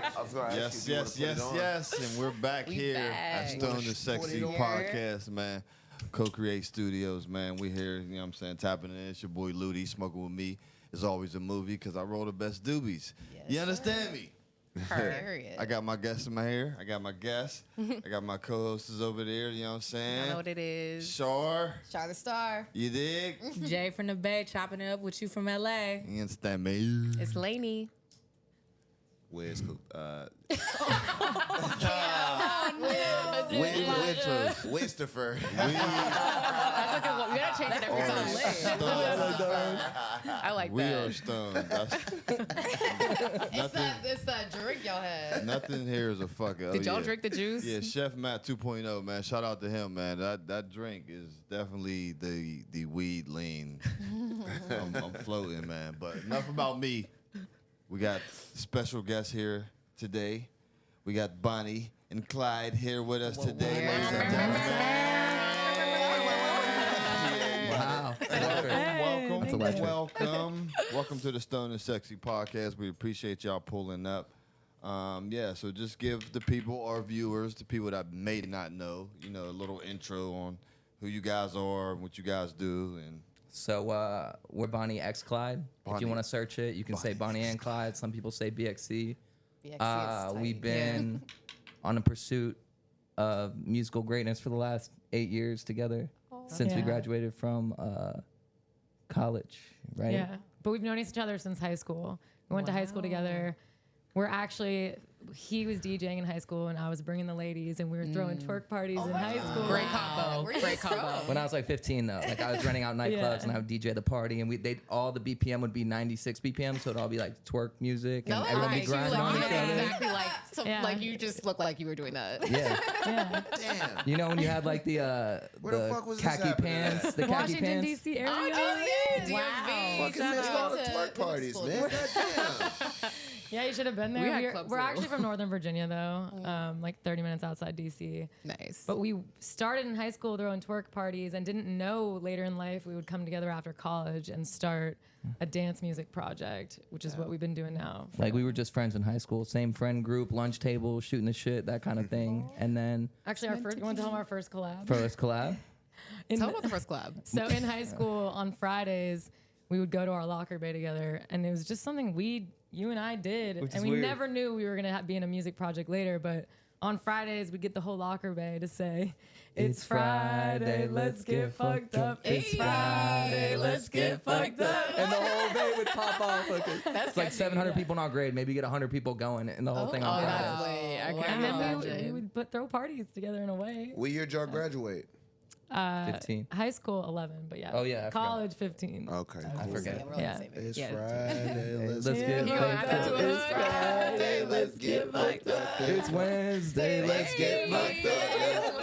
I was gonna ask Yes, you, yes, yes, yes. And we're back here at Stone the Sexy Podcast, man. Co-Create Studios, man. We here, you know what I'm saying, tapping in. It's your boy Loody, smoking with me. It's always a movie because I roll the best doobies. Yes, you understand me? I got my guests in my hair. I got my guests. I got my co-hosts over there, you know what I'm saying? I know what it is. Char the Star. You dig? Jay from the Bay, chopping it up with you from LA. You understand me? It's Lanie. Wiz Khalifa. Wistopher. That's a good one. We gotta change it every time. I like We that. are stoned. It's that drink y'all had. Nothing here is a fucker. Did y'all drink the juice? Yeah, Chef Matt 2.0, man. Shout out to him, man. That drink is definitely the weed lean. I'm floating, man. But enough about me. We got special guests here today. We got Bonnie and Clyde here with us today, ladies and gentlemen. Wow. Welcome to the Stone and Sexy Podcast. We appreciate y'all pulling up. So just give the people, our viewers, the people that may not know, a little intro on who you guys are, what you guys do, and So we're Bonnie X Clyde. If you want to search it, you can say Bonnie and Clyde. Some people say BXC. We've been on a pursuit of musical greatness for the last 8 years together since we graduated from college, right? Yeah, but we've known each other since high school. We went to high school together. He was DJing in high school, and I was bringing the ladies, and we were throwing twerk parties in high school. Great combo. Great combo. When I was like 15, though, like I was renting out nightclubs and I would DJ the party, and all the BPM would be 96 BPM, so it'd all be like twerk music, and everyone would be grinding on each other. Exactly like you just looked like you were doing that. Yeah. Damn. You know when you had like the fuck was this khaki happening pants, at? the khaki Washington, pants. D.C. area. Fucking missed all the twerk parties, man. Goddamn. Yeah, you should have been We there. had clubs We're too. actually from Northern Virginia, though, like 30 minutes outside D.C. Nice. But we started in high school throwing twerk parties and didn't know later in life we would come together after college and start a dance music project, which is what we've been doing now. Like we were just friends in high school, same friend group, lunch table, shooting the shit, that kind of thing. And then Actually, you want to tell them our first collab? first collab. Tell about the first collab. So in high school on Fridays, we would go to our locker bay together, and it was just something you and I did, Which and is we weird. never knew we were gonna be in a music project later. But on Fridays, we'd get the whole locker bay to say, "It's Friday, let's get fucked up. It's Friday, let's get fucked up." And the whole day would pop off. That's It's like 700 people in our grade. Maybe get 100 people going, and the whole thing on Friday. that's way. I And then we imagine. would throw parties together in a way. What year did y'all graduate? 15. High school 11, but yeah. Oh, yeah, I forgot. College 15. Okay, I cool. forget. Yeah. It's Yeah. Friday. Let's get You know, I fucked got up. to a It's Friday. Let's get fucked up. It's Wednesday. Let's get fucked up.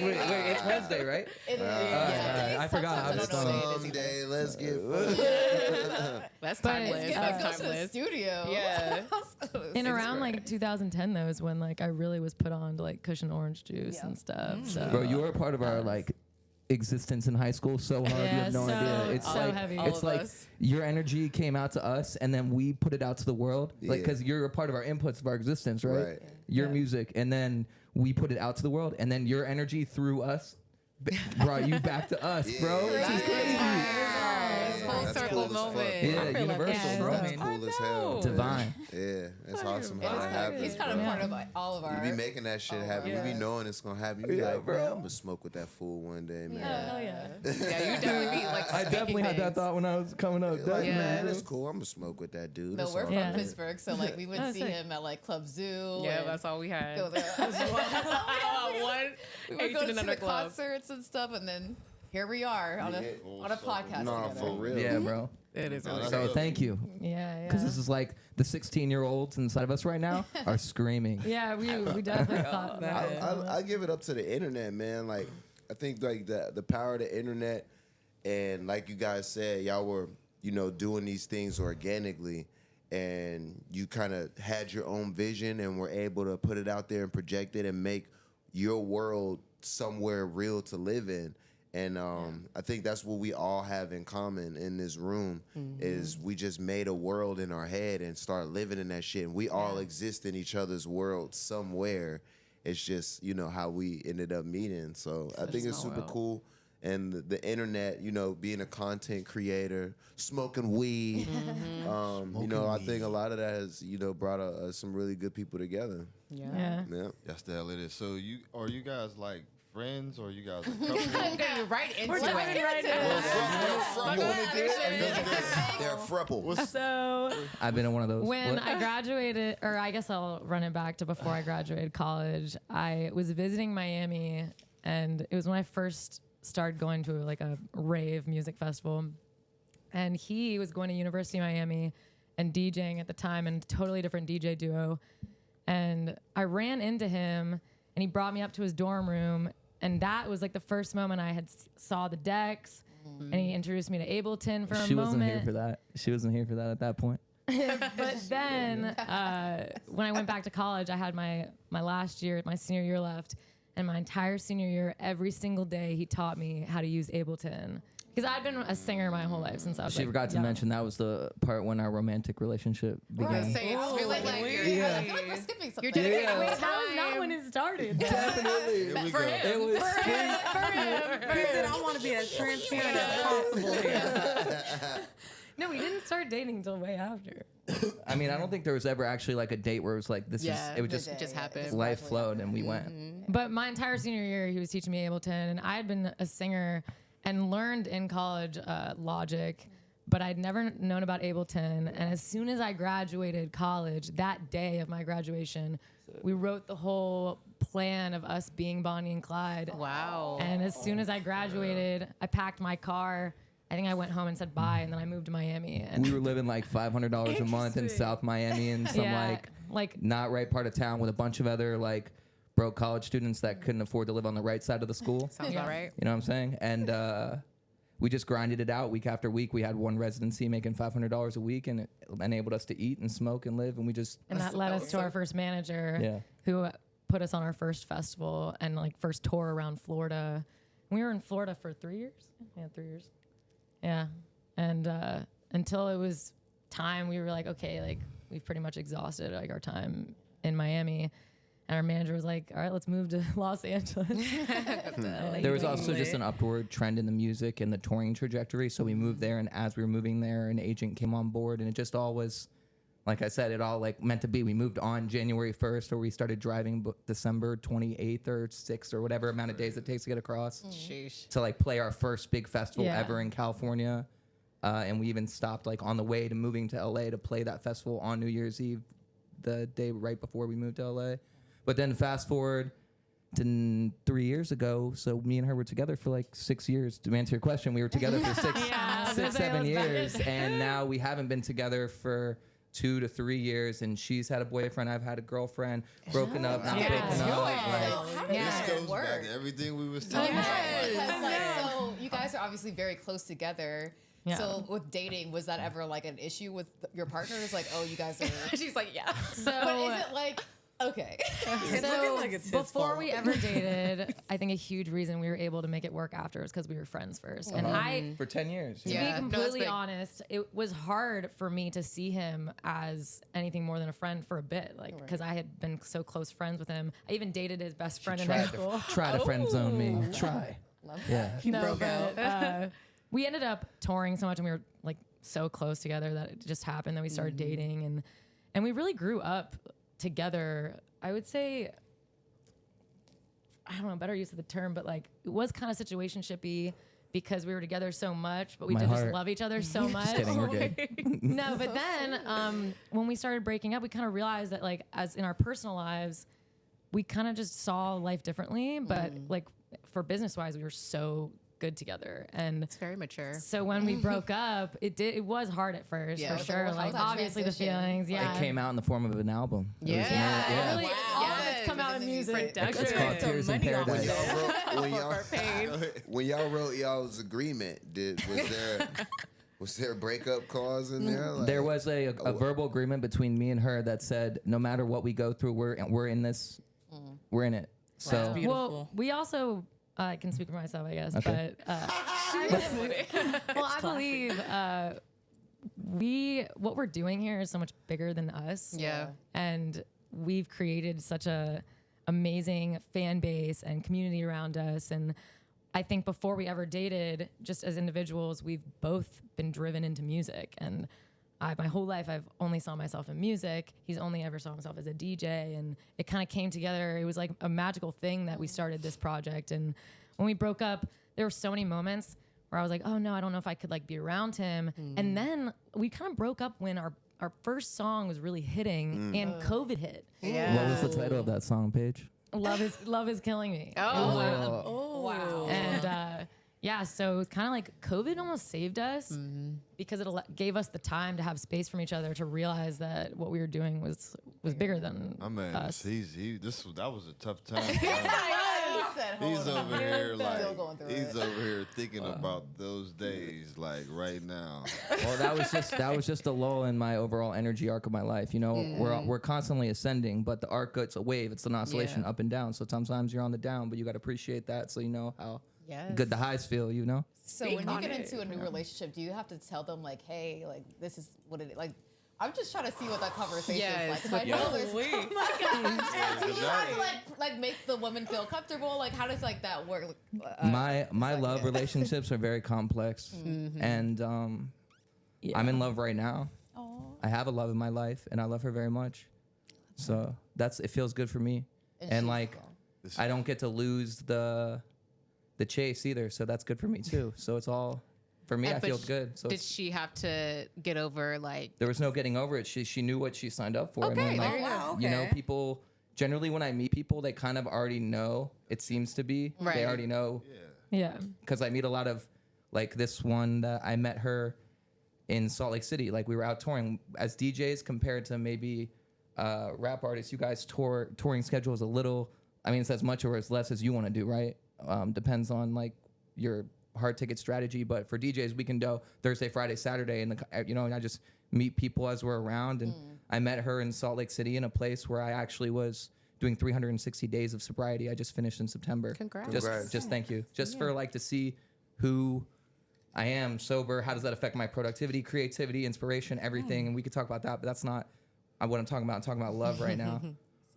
Wait, it's Wednesday, right? It is. I forgot. I'm stoned. Someday, let's get fucked. That's But timeless. it's- That's Go to the timeless. studio. Yeah. In around like 2010, though, is when like I really was put on to like cushion orange juice and stuff. So. Bro, you were a part of our like existence in high school so hard. You have no idea. It's so like heavy. All it's of like us. your energy came out to us, and then we put it out to the world. Like Yeah. because you're a part of our inputs of our existence, right? Right. Your music, and then we put it out to the world, and then your energy through us brought you back to us, bro. This is crazy. Full That's circle cool as fuck. moment. Yeah, I feel like universal, that's bro. That's coming. cool as hell. Divine. Yeah, that's awesome how that happens. He's kind of part of all of our. You be making that shit happen. You be knowing it's gonna happen. You be like, bro, I'm gonna smoke with that fool one day, man. Hell yeah. Yeah, you definitely be like. I definitely had that thought. thought when I was coming up. Like, Yeah. man, it's cool. I'm gonna smoke with that dude. No, It's we're all from Yeah. Pittsburgh, so like we would Oh, see sick. him at like Club Zoo. Yeah, and that's all we had. go there. One. We would Eighth go in to another the club. concerts and stuff, and then here we are on a podcast Nah, together. for real. Yeah, bro. It is. Really So thank you. Yeah, Because yeah. this is like the 16-year-olds inside of us right now are screaming. Yeah, we definitely thought that. I give it up to the internet, man. Like, I think like the power of the internet, and like you guys said, y'all were doing these things organically, and you kind of had your own vision and were able to put it out there and project it and make your world somewhere real to live in. And I think that's what we all have in common in this room is we just made a world in our head and start living in that shit. And we all exist in each other's world somewhere. It's just, you know, how we ended up meeting. So I think it's super cool. And the internet, you know, being a content creator, smoking weed, you know, I think a lot of that has, you know, brought some really good people together. Yeah. That's the hell it is. So are you guys like friends or you guys a couple? Getting right into it. They're frupple. So I've been in one of those. when I graduated, or I guess I'll run it back to before I graduated college, I was visiting Miami, and it was when I first started going to like a rave music festival, and he was going to University of Miami and DJing at the time in a totally different DJ duo, and I ran into him and he brought me up to his dorm room, and that was like the first moment I had saw the decks, and he introduced me to Ableton for a moment. She wasn't here for that. She wasn't here for that at that point. But then when I went back to college, I had my last year, my senior year left. And my entire senior year, every single day, he taught me how to use Ableton. Because I'd been a singer my whole life since I was She forgot to mention that was the part when our romantic relationship began. I feel like we're skipping something. You're doing it. Wait, how is not when it started? Definitely. Here we go. It was He said, I want to be as transparent as possible. No, we didn't start dating until way after. I mean, I don't think there was ever actually like a date where it was like this is. It was just happened. life flowed and we went. But my entire senior year, he was teaching me Ableton, and I had been a singer and learned in college Logic, but I'd never known about Ableton. And as soon as I graduated college, that day of my graduation, we wrote the whole plan of us being Bonnie and Clyde. Wow. And as soon as I graduated, I packed my car. I think I went home and said bye, and then I moved to Miami. And We were living like $500 a month in South Miami in some like not right part of town with a bunch of other like broke college students that couldn't afford to live on the right side of the school. Sounds about right. You know what I'm saying? And we just grinded it out week after week. We had one residency making $500 a week, and it enabled us to eat and smoke and live. And we just that led us to our first manager, who put us on our first festival and like first tour around Florida. We were in Florida for 3 years. Yeah, 3 years. Yeah. And until it was time, we were like, okay, like we've pretty much exhausted like our time in Miami. And our manager was like, all right, let's move to Los Angeles. There was also just an upward trend in the music and the touring trajectory. So we moved there, and as we were moving there, an agent came on board, and it just all was, like I said, it all like meant to be. We moved on January 1st, or we started driving December 28th or 6th or whatever amount of days it takes to get across to like play our first big festival ever in California. And we even stopped like on the way to moving to LA to play that festival on New Year's Eve, the day right before we moved to LA. But then fast forward to 3 years ago, so me and her were together for like 6 years. To answer your question, we were together for 7 years, and now we haven't been together for 2 to 3 years, and she's had a boyfriend, I've had a girlfriend, broken up, not breaking up. This goes back to everything we was talking about. So you guys are obviously very close together. Yeah. So with dating, was that ever like an issue with your partners? Like, oh, you guys are. She's like, yeah. So But is it like okay? So like it's his before fault. we ever dated, I think a huge reason we were able to make it work after is because we were friends first. And I, For 10 years. to Yeah. be No, that's completely big. honest, it was hard for me to see him as anything more than a friend for a bit, like because I had been so close friends with him. I even dated his best friend in high school. Try to friend zone me. Try. Yeah. No, but we ended up touring so much, and we were like so close together that it just happened that we started dating, and we really grew up together. I would say, I don't know, better use of the term, but like it was kind of situationshipy because we were together so much, but we did just love each other so much. Just kidding, we're good. No, but then when we started breaking up, we kind of realized that like as in our personal lives, we kind of just saw life differently, but like for business wise, we were so good together. And It's very mature. so when we broke up, it was hard at first, Yeah, for it was a sure. little Like hard obviously the transition. feelings, yeah. It came out in the form of an album. Yeah. Yeah, really, all of Yes. it's come out in music. It's called Tears in Paradise. When y'all wrote y'all's agreement, was there a breakup clause in there? Like, There was a verbal agreement between me and her that said, no matter what we go through, we're in this, we're in it. So Beautiful. Well, we also I can speak for myself, I guess. Okay. But well, I believe what we're doing here is so much bigger than us. Yeah. And we've created such a amazing fan base and community around us. And I think before we ever dated, just as individuals, we've both been driven into music. And my whole life, I've only saw myself in music. He's only ever saw himself as a DJ. And it kind of came together. It was like a magical thing that we started this project. And when we broke up, there were so many moments where I was like, oh no, I don't know if I could like be around him. And then we kind of broke up when our first song was really hitting and COVID hit. Yeah. What was the title of that song, Paige? Love is killing me. Oh. Wow. And yeah, so it was kind of like COVID almost saved us because it gave us the time to have space from each other to realize that what we were doing was bigger than I mean, us. that was a tough time. He's Over here Still going through he's it. over here thinking about those days like right now. Well, that was just a lull in my overall energy arc of my life. You know, we're constantly ascending, but the arc, it's a wave. It's an oscillation up and down. So sometimes you're on the down, but you got to appreciate that so you know how good the highs feel. You know. So when you get into a new relationship, do you have to tell them like, hey, like this is what it is? Like, I'm just trying to see what that conversation is like. 'Cause I know there's, oh my gosh. Do you have to like make the woman feel comfortable? Like, how does like that work? My love relationships are very complex, and I'm in love right now. I have a love in my life, and I love her very much. So it feels good for me, and like I don't get to lose the chase either. So that's good for me too. So it's all. For me, I feel good. So did she have to get over like? There was no getting over it. She knew what she signed up for. Okay, I mean, like, there you go. you know, people generally when I meet people, they kind of already know. It seems to be Right. they already know. Yeah. Because I meet a lot of like this one that I met her in Salt Lake City. Like we were out touring as DJs compared to maybe rap artists. You guys touring schedule is a little. I mean, it's as much or as less as you want to do, right? Depends on like your hard ticket strategy, but for DJs we can go Thursday, Friday, Saturday, and and I just meet people as we're around. And I met her in Salt Lake City in a place where I actually was doing 360 days of sobriety. I just finished in September. Congrats. Just thank you. Just for like to see who I am sober. How does that affect my productivity, creativity, inspiration, everything? And we could talk about that, but that's not what I'm talking about. I'm talking about love right now.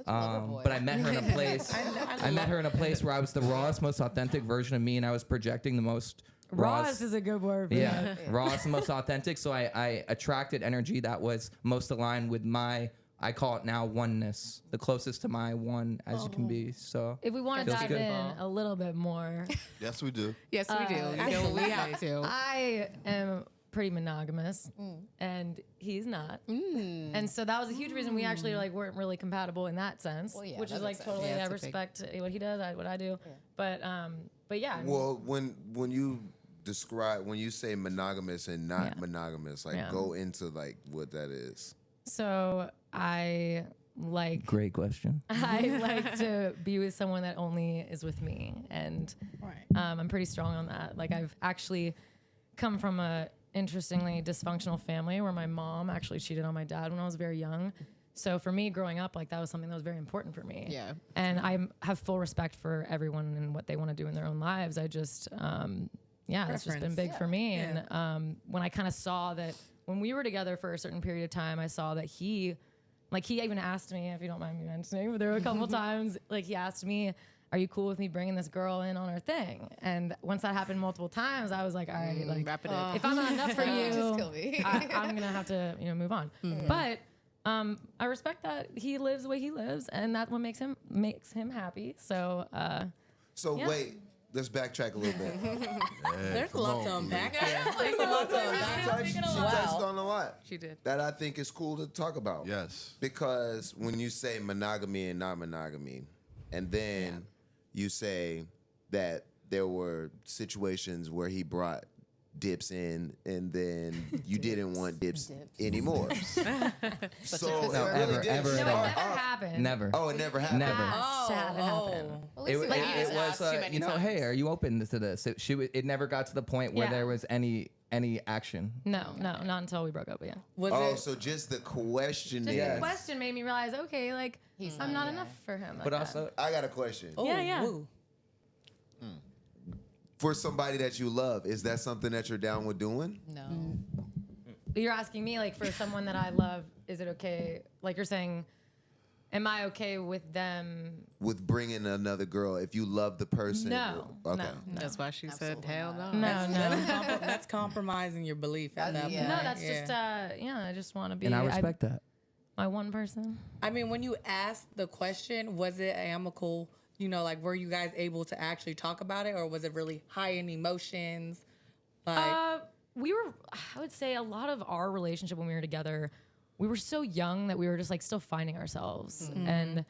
But I met her in a place. I met her in a place where I was the rawest, most authentic version of me, and I was projecting the most Rawest is a good word. For yeah, rawest and most authentic. So I attracted energy that was most aligned with my. I call it now oneness, the closest to my one as you can be. So If we want to Feels dive good. in a little bit more, Yes, we do. Yes, we do. You know, we have to. I am pretty monogamous, and he's not. And so that was a huge reason we actually like weren't really compatible in that sense. Well, yeah, which that is like makes sense. totally Yeah, I it's a big- respect what he does, what I do. But yeah. I mean, Well, when you say monogamous and not monogamous, like go into like what that is. so I like great question. I like to be with someone that only is with me, and I'm pretty strong on that. Like I've actually come from a interestingly dysfunctional family where my mom actually cheated on my dad when I was very young. So for me, growing up, like that was something that was very important for me. Yeah. And I have full respect for everyone and what they want to do in their own lives. I just, it's just been big for me. Yeah. And when I kind of saw that when we were together for a certain period of time, I saw that he even asked me, if you don't mind me mentioning, but there were a couple times, like he asked me, are you cool with me bringing this girl in on our thing? And once that happened multiple times, I was like, all right, like wrap it up. if I'm not enough for you, Just kill me. I'm gonna have to, move on. But I respect that he lives the way he lives, and that's what makes him happy. So Wait, let's backtrack a little bit. There's a lot to unpack here. There's a lot to unpack. She touched on a lot. She did. That I think is cool to talk about. Yes. Because when you say monogamy and not monogamy, and then you say that there were situations where he brought dips in, and then you didn't want dips anymore. So No, it really ever, did ever, no, start it ever. never off- happened. Never. Oh, it never happened. Never. Has to have it happen. At It least was, you just asked too many you know, times. hey, are you open to this? It never got to the point where Yeah. there was any action. No, not until we broke up. Yeah. Was Oh, it? so just the questioning. Just Yes. the question made me realize, okay, like I'm not enough for him. But also, I got a question. Oh, Yeah. woo. For somebody that you love, is that something that you're down with doing? No. You're asking me, like, for someone that I love, is it okay? Like, you're saying, am I okay with them? With bringing another girl, if you love the person? No. Okay. No. That's why she said, hell no. No, no. That's compromising your belief at that point. No, that's just, I just want to be. And I respect that. My one person. I mean, when you asked the question, was it amicable? You know, like, were you guys able to actually talk about it, or was it really high in emotions? Like, We were, I would say, a lot of our relationship when we were together, we were so young that we were just like still finding ourselves. And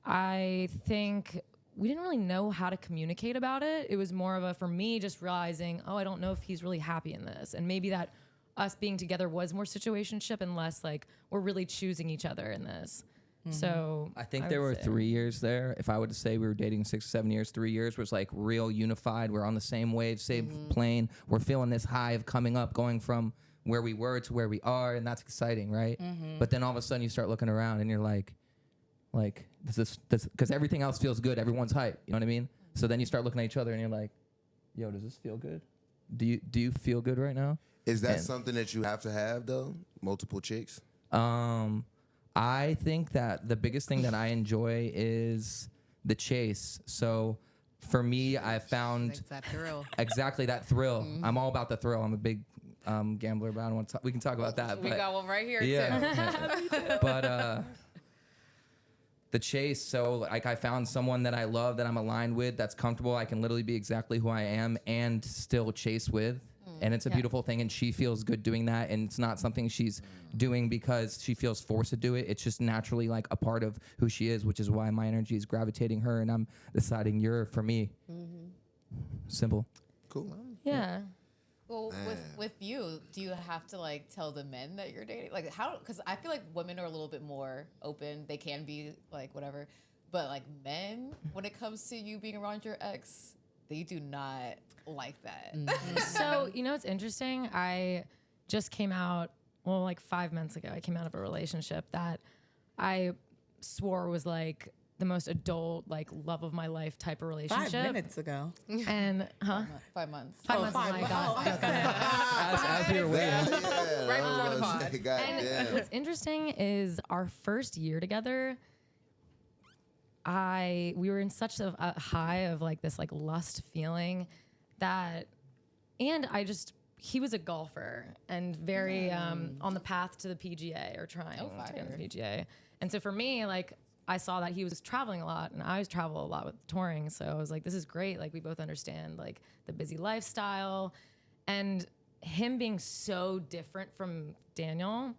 I think we didn't really know how to communicate about it. It was more of a, for me, just realizing, I don't know if he's really happy in this. And maybe that us being together was more situationship and less like we're really choosing each other in this. So I think there were 3 years there. If I would say we were dating 6 or 7 years, 3 years was like real unified. We're on the same wave, same plane. We're feeling this high of coming up, going from where we were to where we are, and that's exciting, right? But then all of a sudden you start looking around and you're like this, because everything else feels good. Everyone's hype. You know what I mean? So then you start looking at each other and you're like, yo, does this feel good? Do you feel good right now? Is that something that you have to have though? Multiple chicks? I think that the biggest thing that I enjoy is the chase. So for me, I found That thrill. exactly that thrill. I'm all about the thrill. I'm a big gambler, but I don't want to. We can talk about that. We but got one right here, yeah, too. but the chase. So like I found someone that I love, that I'm aligned with, that's comfortable. I can literally be exactly who I am and still chase with. And it's a beautiful thing, and she feels good doing that, and it's not something she's doing because she feels forced to do it. It's just naturally like a part of who she is, which is why my energy is gravitating her, and I'm deciding you're for me. Simple. Cool. Yeah. Well, with you, do you have to like tell the men that you're dating? Like how? Because I feel like women are a little bit more open. They can be like whatever, but like men, when it comes to you being around your ex, they do not like that. So, you know, it's interesting. I just came out, like 5 months ago, I came out of a relationship that I swore was like the most adult, like love of my life type of relationship. 5 minutes ago. And, 5 months. 5 months. Oh my God. As we were waiting. Right before the pod. And what's interesting is our first year together, we were in such a high of like this like lust feeling that, and he was a golfer and very on the path to the PGA or trying to get on the PGA. And so for me, like I saw that he was traveling a lot and I was travel a lot with touring. So I was like, this is great. Like we both understand like the busy lifestyle, and him being so different from Daniel.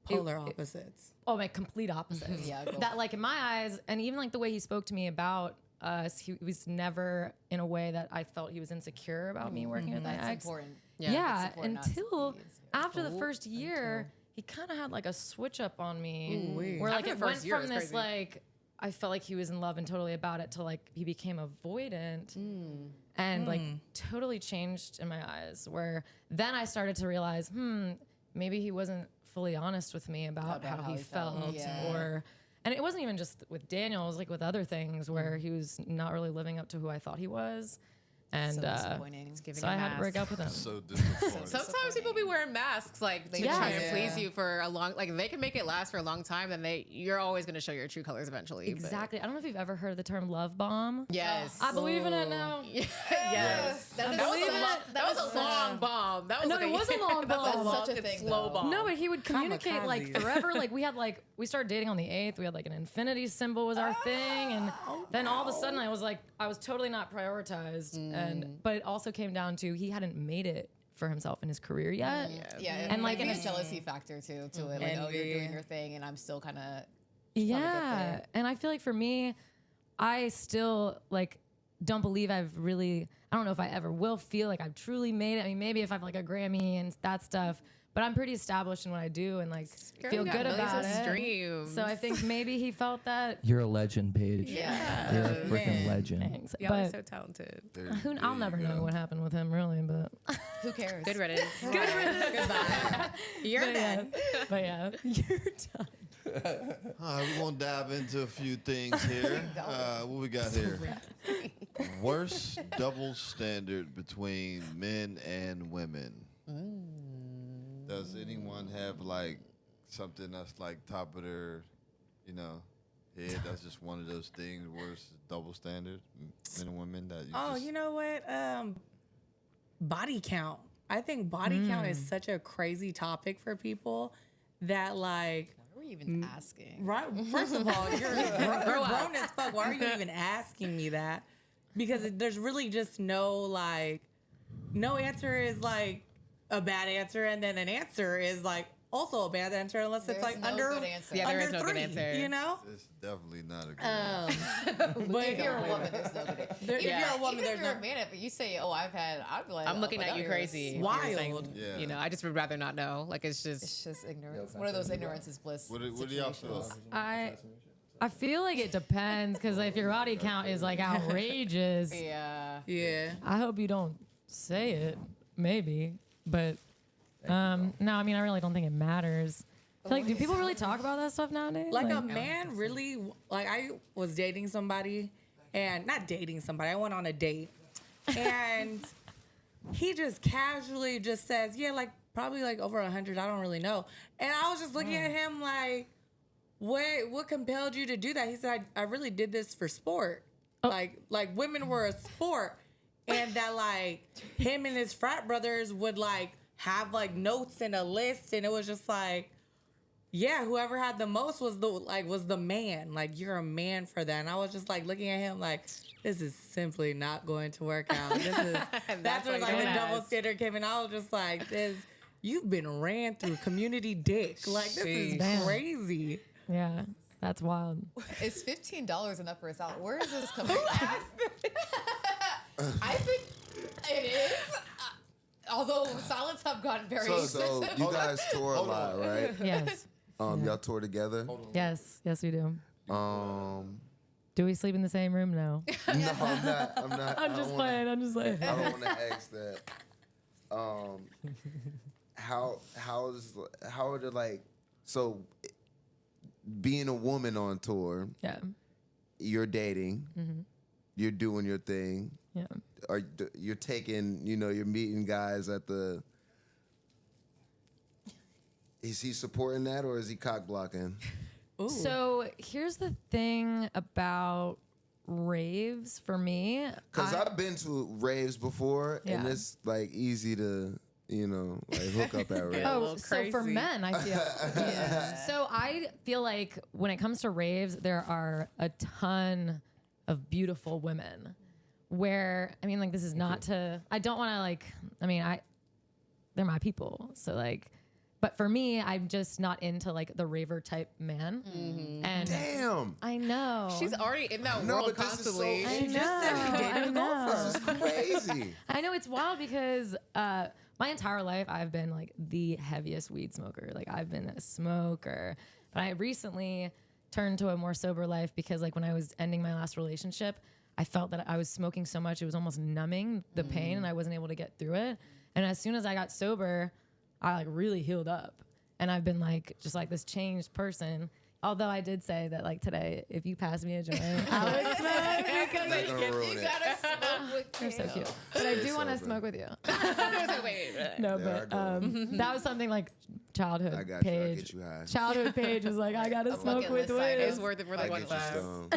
Polar opposites. Oh, my complete opposites. Yeah, that like in my eyes, and even like the way he spoke to me about us, he was never in a way that I felt he was insecure about me working with my That's ex. important. Yeah, it's important not to until be insecure. after the first year, he kind of had like a switch up on me, Ooh-wee. where like After it the went first year, from it's this crazy. like I felt like he was in love and totally about it to like he became avoidant and like totally changed in my eyes. Where then I started to realize, maybe he wasn't fully honest with me about how he felt, Yeah. and it wasn't even just with Daniel, it was like with other things where he was not really living up to who I thought he was. And So disappointing. It's giving so a I had to mask. break up with him. So disappointing. Sometimes people be wearing masks like to They try do. and please you for a long, like they can make it last for a long time, then you're always going to show your true colors eventually. but- Exactly. I don't know if you've ever heard of the term love bomb. Yes. I believe in it now. Yes. That was believe a long bomb. That was No, like it was a long that's bomb. long, Such a it's thing, slow though. bomb. No, but he would communicate like Kamikaze. forever. Like we started dating on the 8th. We had like an infinity symbol was our thing, and then all of a sudden I was totally not prioritized, but it also came down to he hadn't made it for himself in his career yet. Yeah, And, like, maybe in a a- jealousy factor too to it. Like, oh, you're doing your thing, and I'm still kind of Yeah, and I feel like for me, I still like don't believe I've really. I don't know if I ever will feel like I've truly made it. I mean, maybe if I've like a Grammy and that stuff, but I'm pretty established in what I do and like Girl, feel you got good millions about of it. streams. So I think maybe he felt that. You're a legend, Paige. Yeah. You're a freaking Man. legend. Thanks. Y'all are But so talented. I'll never know what happened with him, really. But Who cares? Good riddance. Good riddance. Goodbye. You're but yeah, dead. but yeah, you're done. All right, we're gonna dive into a few things here. What we got here? Worst double standard between men and women. Does anyone have like something that's like top of their, head? That's just one of those things. Worst double standard, men and women that. You know what? Body count. I think body count is such a crazy topic for people that like. Why are we even asking? Right. First of all, you're grown as fuck. Why are you even asking me that? Because there's really just no answer is like a bad answer, and then an answer is like also a bad answer unless it's like under good answer. Yeah, there is no 3, good answer. You know? It's definitely not a good answer. But If you're a woman, there's no good answer. If you're a woman, Even there's if you're no. a man, if you say, I'd be like, I'm looking my at you God, crazy. you're Wild. You're saying, Yeah. I just would rather not know. Like, it's It's just. just ignorance. One of those ignorance is bliss. What do y'all feel? I feel like it depends because if your body count is like outrageous, Yeah. I hope you don't say it. Maybe, but no. I mean, I really don't think it matters. I feel like, do people really talk about that stuff nowadays? Like a man really, like I was dating somebody and not dating somebody, I went on a date and he just casually just says, yeah, like probably like over 100, I don't really know. And I was just looking at him like, what compelled you to do that? He said, I really did this for sport. Like women were a sport and that like him and his frat brothers would like have like notes and a list and it was just like, yeah, whoever had the most was the man. Like, you're a man for that. And I was just like looking at him like, this is simply not going to work out. That's where like the double standard came in. I was just like, you've been ran through community dick. Like, this is crazy. Yeah, that's wild. Is $15 enough for a salad? Where is this coming from? I think it is. Although salads have gotten very So expensive. you guys tour a lot, right? Yes. Y'all tour together? Yes, we do. Um, Do we sleep in the same room? No. no, I'm not. I'm just playing. I don't want to ask that. How are the like? So, being a woman on tour, Yeah. you're dating, you're doing your thing. Yeah. Or you're taking, you're meeting guys at the. Is he supporting that or is he cock blocking? Ooh. So here's the thing about raves for me. Because I've been to raves before, and Yeah. it's like easy to, like hook up at raves. Oh, so for men, I feel. So I feel like when it comes to raves, there are a ton of beautiful women. Where I mean, like, this is not to. I don't want to they're my people. So like, but for me, I'm just not into like the raver type man. And Damn. I know She's already in that No, world but this is so constantly. I interesting. know. This is crazy. I know it's wild because my entire life I've been like the heaviest weed smoker. Like I've been a smoker, but I recently turned to a more sober life because like when I was ending my last relationship, I felt that I was smoking so much it was almost numbing the pain, and I wasn't able to get through it. And as soon as I got sober, I like really healed up, and I've been like just like this changed person. Although I did say that like today, if you pass me a joint, I would smoke because Not gonna ruin You it. gotta smoke with you're so Cam. cute. But I do want to sober. smoke with you. Wait. No, There I but go. that was something like childhood I got you. I'll Page. get you high. Childhood Page was like, I gotta smoke bucket with list item. It's Wiz. worth it for I the one get you class. stoned.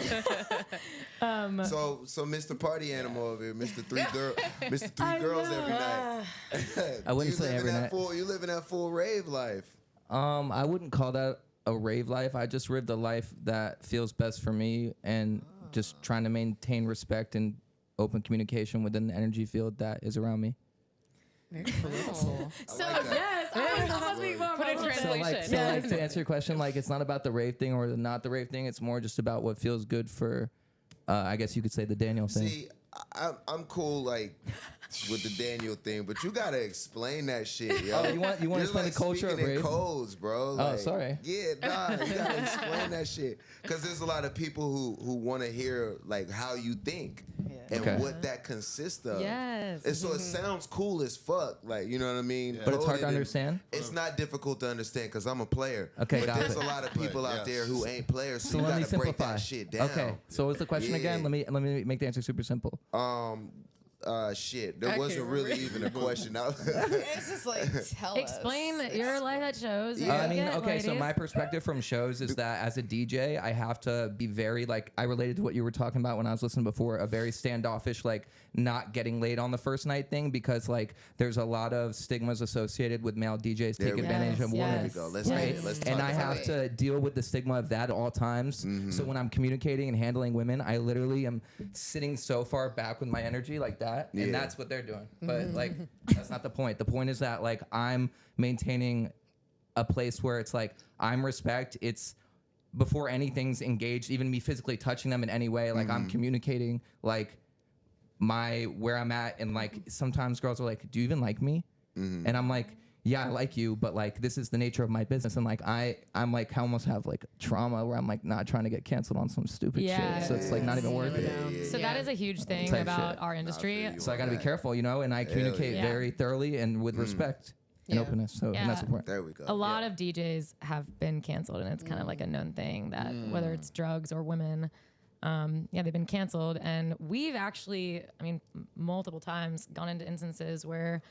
So Mr. Party Animal over here, Mr. Three Girls every night. I wouldn't say every night. You living that full rave life. I wouldn't call that a rave life. I just lived a life that feels best for me, and just trying to maintain respect and open communication within the energy field that is around me. So like that. yes, I was speak more Put in about that. translation. To answer your question, like it's not about the rave thing or not the rave thing. It's more just about what feels good for, I guess you could say, the Daniel thing. See, I'm cool. Like, with the Daniel thing, but you gotta explain that shit, yo. Oh, you want to explain the culture of speaking in rave? codes, bro. Oh, sorry. Yeah, nah, you gotta explain that shit because there's a lot of people who want to hear like how you think and what that consists of. Yes. And so it sounds cool as fuck, like you know what I mean. But it's hard to Coded and understand? It's not difficult to understand because I'm a player. Okay, but got there's it. a lot of people out there who ain't players, so, So you let me gotta break simplify. that shit down. Okay. So what's the question again? Let me make the answer super simple. Shit. There wasn't really even a question. It's just like tell Explain your life at shows. Yeah. I mean, Get okay, so ladies. my perspective from shows is that as a DJ, I have to be very, like, I related to what you were talking about when I was listening before, a very standoffish, like, not getting laid on the first night thing, because, like, there's a lot of stigmas associated with male DJs There take we go. advantage of Yes, women. There we go. Let's Yes. get it. Let's talk And I about have it. to deal with the stigma of that at all times. So when I'm communicating and handling women, I literally am sitting so far back with my energy like that, Yeah. and that's what they're doing. But like, that's not the point. The point is that like I'm maintaining a place where it's like I'm respect. It's before anything's engaged, even me physically touching them in any way. Like I'm communicating like where I'm at, and like sometimes girls are like, "Do you even like me?" And I'm like, yeah, I like you, but like this is the nature of my business, and like I'm like I almost have like trauma where I'm like not trying to get canceled on some stupid shit, so it's like not even worth it. So that is a huge thing Type about shit. our industry. So I got to be careful, you know, and I communicate yeah. very thoroughly and with respect and openness. So and that's important. There we go. A lot of DJs have been canceled, and it's kind of like a known thing that whether it's drugs or women, they've been canceled. And we've actually, I mean, multiple times gone into instances where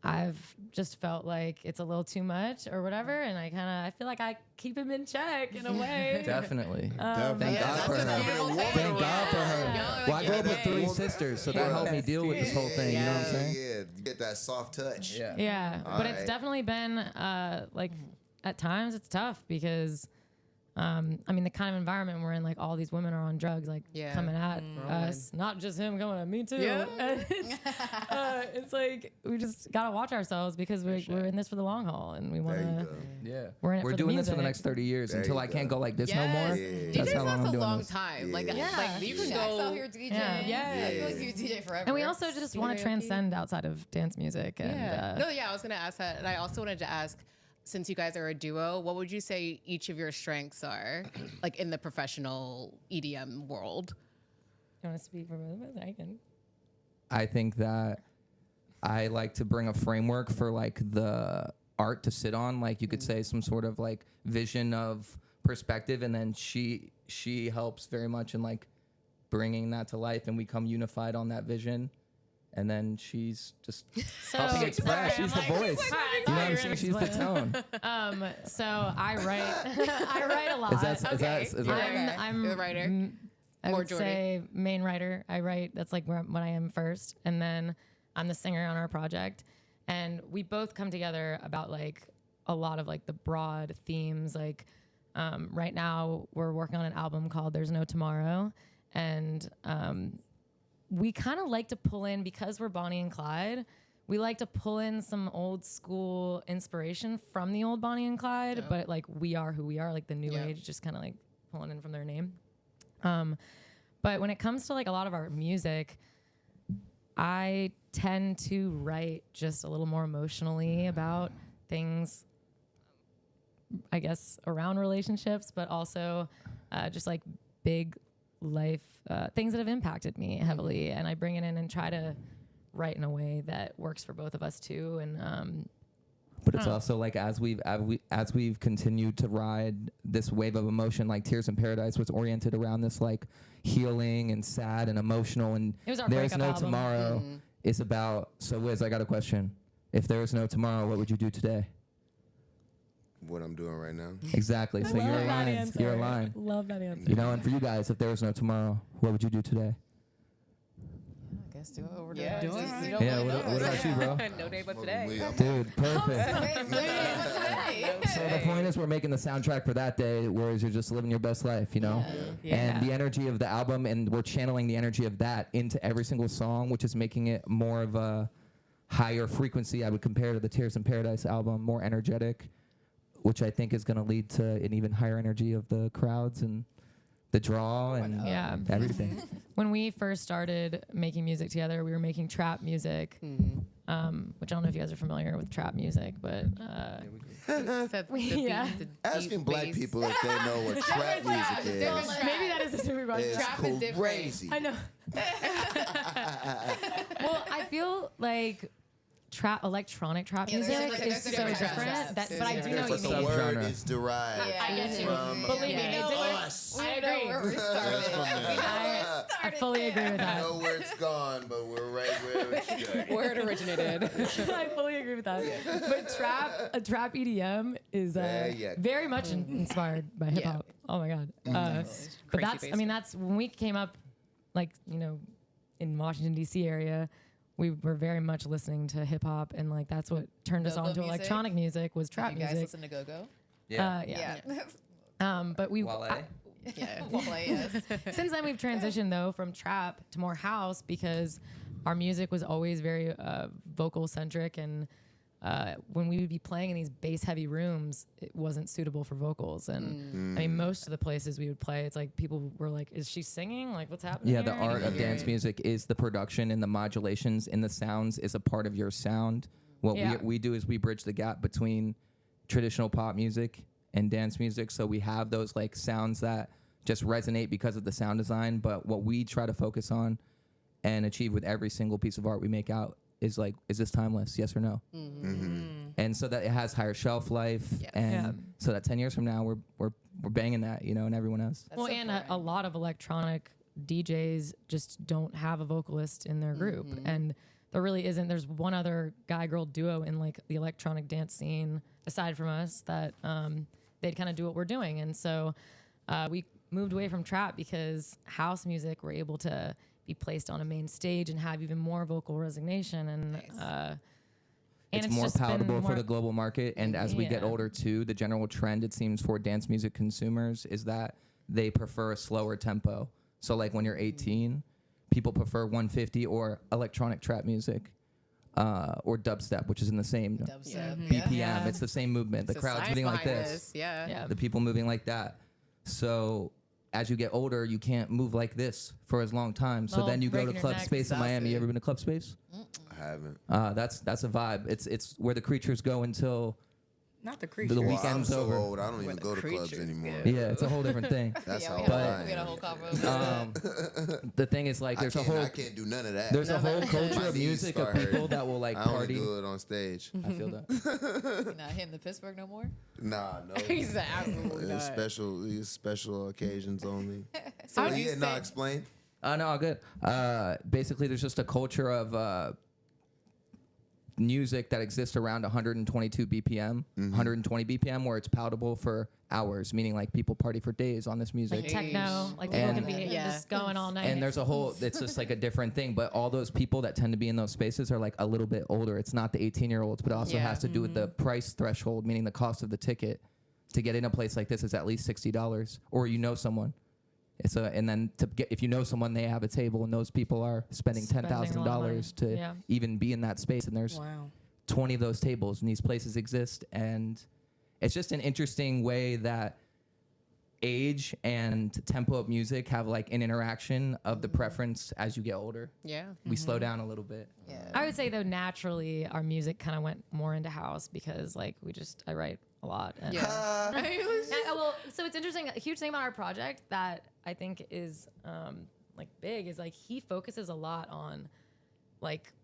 I've just felt like it's a little too much or whatever, and I feel like I keep him in check in a way. Definitely. Definitely. Thank God for her. Thank God for her. Well, I grew up with 3 sisters, so that helped me deal with this whole thing. You know what I'm saying? Yeah, you get that soft touch. Yeah. Yeah, but it's definitely been like at times it's tough because I mean the kind of environment we're in, like all these women are on drugs, like coming at us, not just him going at me too. Yeah. And it's like we just gotta watch ourselves because we're in this for the long haul, and we want There you to. go. Yeah. We're in it for the doing this for the music. next 30 years There until you I can't go. go like this no more. Yeah. That's how long That's I'm a doing long this. time. Like, Yeah. like you can Shaq's go. out here DJing. Yeah. I feel like you DJ forever. And we also just want to transcend outside of dance music. And, I was gonna ask that, and I also wanted to ask, since you guys are a duo, what would you say each of your strengths are, like in the professional EDM world? You want to speak for both of us? I can. I think that I like to bring a framework for like the art to sit on, like you could say some sort of like vision of perspective, and then she helps very much in like bringing that to life, and we come unified on that vision. And then she's just helping express. She's the voice. You know what I'm saying? She's the tone. So I write. I write a lot. Is that I'm You're the writer. I Or would Jordy. say main writer. I write. That's like what I am first, and then I'm the singer on our project. And we both come together about like a lot of like the broad themes. Like right now, we're working on an album called "There's No Tomorrow," and we kind of like to pull in, because we're Bonnie and Clyde, we like to pull in some old school inspiration from the old Bonnie and Clyde, but like we are who we are, like the new age, just kind of like pulling in from their name. But when it comes to like a lot of our music, I tend to write just a little more emotionally about things, I guess, around relationships, but also just like big life things that have impacted me heavily, and I bring it in and try to write in a way that works for both of us too. And but it's also like as we've continued to ride this wave of emotion, like Tears in Paradise was oriented around this like healing and sad and emotional, and it was our There's breakup No album. Tomorrow is about. So Wiz, I got a question. If there was no tomorrow, what would you do today? What I'm doing right now. Exactly. So Love you're that aligned. answer. You're aligned. Love that answer. You know, and for you guys, if there was no tomorrow, what would you do today? I guess do it over Yeah. there. Do it. You don't Yeah, really know. what about you, bro? No day but today. Dude, perfect. Today. So the point is, we're making the soundtrack for that day, whereas you're just living your best life, you know? Yeah. And the energy of the album, and we're channeling the energy of that into every single song, which is making it more of a higher frequency. I would compare to the Tears in Paradise album, more energetic, which I think is going to lead to an even higher energy of the crowds and the draw and everything. When we first started making music together, we were making trap music, which I don't know if you guys are familiar with trap music, but asking black people if they know what trap music is. Maybe that is a different question. Trap is crazy. I know. Well, I feel like electronic trap music is so different. But I do know what you mean. The word is derived I get you. from Believe me, us. I agree. I fully agree with I that. know where it's gone, but we're right where it should. Where it originated. I fully agree with that. But trap EDM is very much inspired by hip hop. Oh my god. But that's when we came up, like, you know, in Washington D.C. area. We were very much listening to hip hop, and like that's what turned us on to electronic music was trap music. You guys listen to Go-Go? Yeah. But we. Wale. Yes. Since then, we've transitioned though from trap to more house because our music was always very vocal centric, and when we would be playing in these bass heavy rooms, it wasn't suitable for vocals. And I mean, most of the places we would play, it's like people were like, "Is she singing? Like, what's happening?" Yeah, the art of dance music is the production and the modulations and the sounds is a part of your sound. What we do is we bridge the gap between traditional pop music and dance music. So we have those like sounds that just resonate because of the sound design. But what we try to focus on and achieve with every single piece of art we make out is like, is this timeless? Yes or no? And so that it has higher shelf life, so that 10 years from now we're banging that, you know, and everyone else. Well, and a lot of electronic DJs just don't have a vocalist in their group, and there really isn't. There's one other guy-girl duo in like the electronic dance scene aside from us that they'd kind of do what we're doing, and so we moved away from trap because house music we're able to be placed on a main stage and have even more vocal resignation, and it's more palatable for the global market. And as we get older too, the general trend, it seems, for dance music consumers is that they prefer a slower tempo. So like when you're 18, people prefer 150 or electronic trap music, or dubstep, which is in the same BPM. Yeah. It's the same movement. The crowd's moving like this. The people moving like that. So as you get older, you can't move like this for as long time. So then you go to Club Space in Miami. You ever been to Club Space? I haven't. That's a vibe. It's where the creatures go until not the creatures. The weekend's over. Old, I don't even go to clubs anymore. Yeah, it's a whole different thing. That's how we had a whole convo. The thing is, like, there's a whole. I can't do none of that. There's a whole culture of music of people that will like party. I don't do it on stage. I feel that. You're not hitting the Pittsburgh no more? Nah, no. He's absolutely not. Special occasions only. So explain. No, all good. Basically, there's just a culture of music that exists around 122 BPM, 120 BPM, where it's palatable for hours, meaning like people party for days on this music. Like techno, like people can be just going all night. And there's a whole, it's just like a different thing. But all those people that tend to be in those spaces are like a little bit older. It's not the 18-year-olds, but it also has to do with the price threshold, meaning the cost of the ticket to get in a place like this is at least $60, or you know someone. And then if you know someone, they have a table, and those people are spending $10,000 to even be in that space. And there's 20 of those tables, and these places exist. And it's just an interesting way that age and tempo of music have like an interaction of the preference as you get older. Yeah. We slow down a little bit. Yeah. I would say though, naturally our music kind of went more into house because like I write a lot. And, well, so it's interesting. A huge thing about our project that I think is like big is like he focuses a lot on like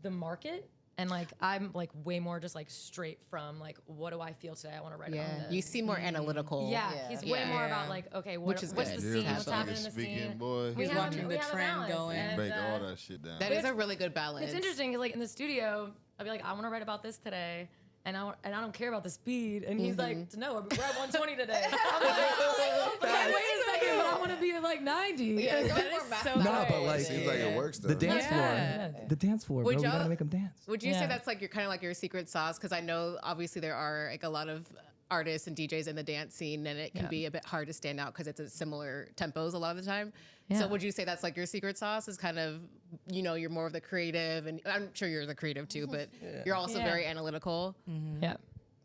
the market. And like I'm like way more just like straight from like what do I feel today? I want to write about this. You seem more analytical. Yeah, he's way more about like okay, what's the scene? What's happening in the scene? Boy. He's watching the trend going. And, break all that shit down. That is a really good balance. It's interesting because like in the studio, I'll be like, I want to write about this today. And I don't care about the speed. And he's like, no, we're at 120 today. I'm like, okay, wait a second, but I want to be at like 90. Yeah, that is so No, but like, seems like it works though. The dance floor. The dance floor, bro. We gotta make them dance. Would you say that's like your kind of like your secret sauce? Because I know obviously there are like a lot of artists and DJs in the dance scene, and it can be a bit hard to stand out because it's a similar tempos a lot of the time. Yeah. So would you say that's like your secret sauce is kind of, you know, you're more of the creative, and I'm sure you're the creative too, but you're also very analytical. Yeah.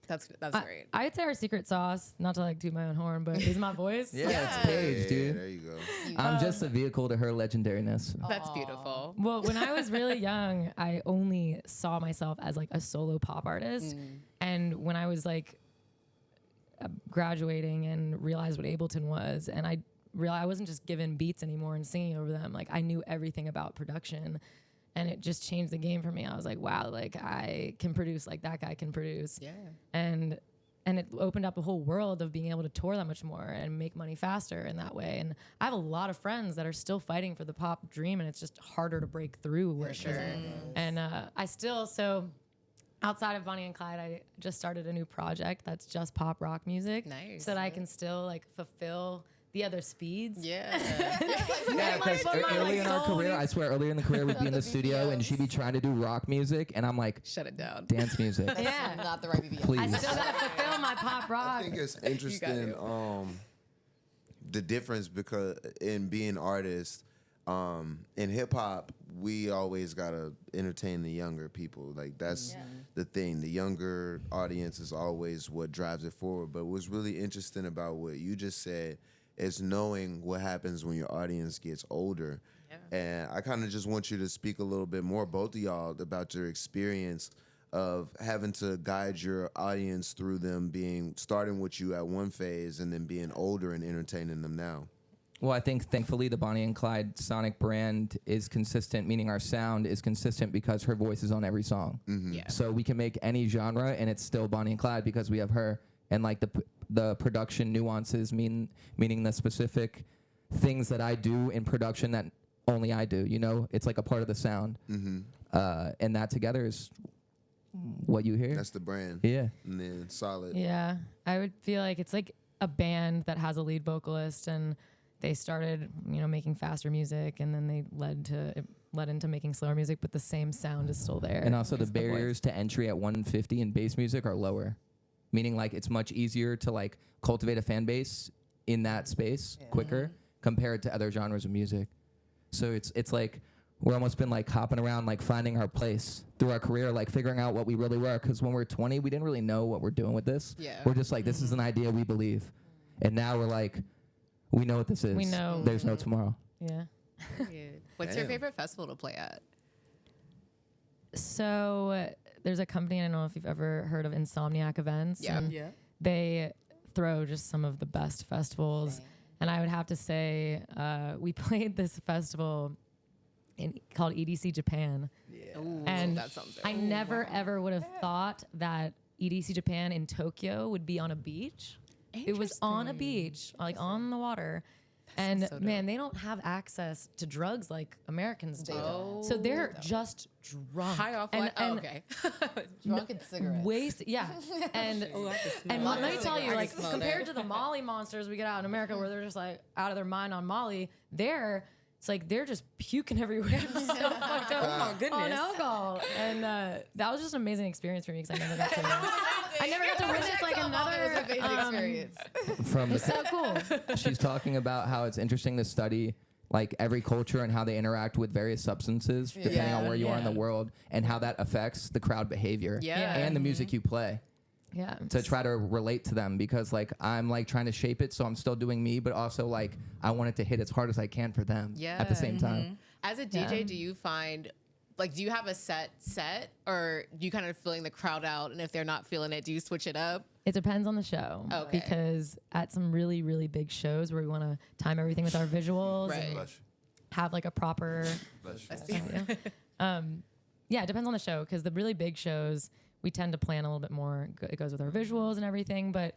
That's great. I'd say our secret sauce, not to like toot my own horn, but is my voice. It's Paige, dude. There you go. I'm just a vehicle to her legendariness. That's beautiful. Well, when I was really young, I only saw myself as like a solo pop artist. And when I was like graduating and realized what Ableton was, and I realized I wasn't just given beats anymore and singing over them. Like I knew everything about production. And it just changed the game for me. I was like, wow, like I can produce like that guy can produce. Yeah. And it opened up a whole world of being able to tour that much more and make money faster in that way. And I have a lot of friends that are still fighting for the pop dream, and it's just harder to break through. For sure. And so outside of Bonnie and Clyde, I just started a new project that's just pop rock music. Nice. So that I can still like fulfill the other speeds. Yeah. Yeah, because early in our career, I swear, earlier in the career, we'd be in the studio and she'd be trying to do rock music, and I'm like, shut it down. Dance music. Yeah. Not the right BBM. Please. I still gotta fulfill my pop rock. I think it's interesting the difference because in being artists, in hip hop, we always gotta entertain the younger people. Like that's the thing. The younger audience is always what drives it forward. But what's really interesting about what you just said is knowing what happens when your audience gets older. Yeah. And I kind of just want you to speak a little bit more, both of y'all, about your experience of having to guide your audience through them starting with you at one phase and then being older and entertaining them now. Well, I think thankfully the Bonnie and Clyde sonic brand is consistent, meaning our sound is consistent because her voice is on every song. Mm-hmm. Yeah. So we can make any genre and it's still Bonnie and Clyde because we have her. And like the production nuances meaning the specific things that I do in production that only I do, you know? It's like a part of the sound. Mm-hmm. And that together is what you hear. That's the brand. Yeah. And then solid. Yeah, I would feel like it's like a band that has a lead vocalist, and they started, making faster music, and then they led into making slower music, but the same sound is still there. And also the barriers to entry at 150 in bass music are lower, meaning like it's much easier to like cultivate a fan base in that space quicker compared to other genres of music. So it's like we're almost been like hopping around, like finding our place through our career, like figuring out what we really were. Because when we're 20, we didn't really know what we're doing with this. Yeah. We're just like, this is an idea we believe. And now we're like, we know what this is. We know. There's no tomorrow. Yeah. What's your favorite festival to play at? So there's a company, I don't know if you've ever heard of Insomniac Events. Yeah. Yeah. They throw just some of the best festivals. And I would have to say, we played this festival called EDC Japan. Yeah. Ooh, And that sounds I never ever would have thought that EDC Japan in Tokyo would be on a beach. It was on a beach, like on the water. And so man, they don't have access to drugs like Americans do. So they're just drunk. high off and, oh, okay. Drunk and cigarettes. Waste, yeah. And and Lots let of me tell you, cigarettes. like I can smell compared that. to the Molly monsters we get out in America, where they're just like out of their mind on Molly, it's like they're just puking everywhere. So fucked up Oh my goodness. on alcohol, and that was just an amazing experience for me because I never got to witness like another experience. From It's so cool. She's talking about how it's interesting to study like every culture and how they interact with various substances depending on where you are in the world and how that affects the crowd behavior and the music you play. Yeah. To try to relate to them because like I'm like trying to shape it so I'm still doing me, but also like I want it to hit as hard as I can for them at the same time. As a DJ, do you find, like, do you have a set or do you kind of feeling the crowd out, and if they're not feeling it, do you switch it up? It depends on the show. Okay. Because at some really, really big shows where we want to time everything with our visuals and have like a proper... yeah, it depends on the show because the really big shows, we tend to plan a little bit more. It goes with our visuals and everything, but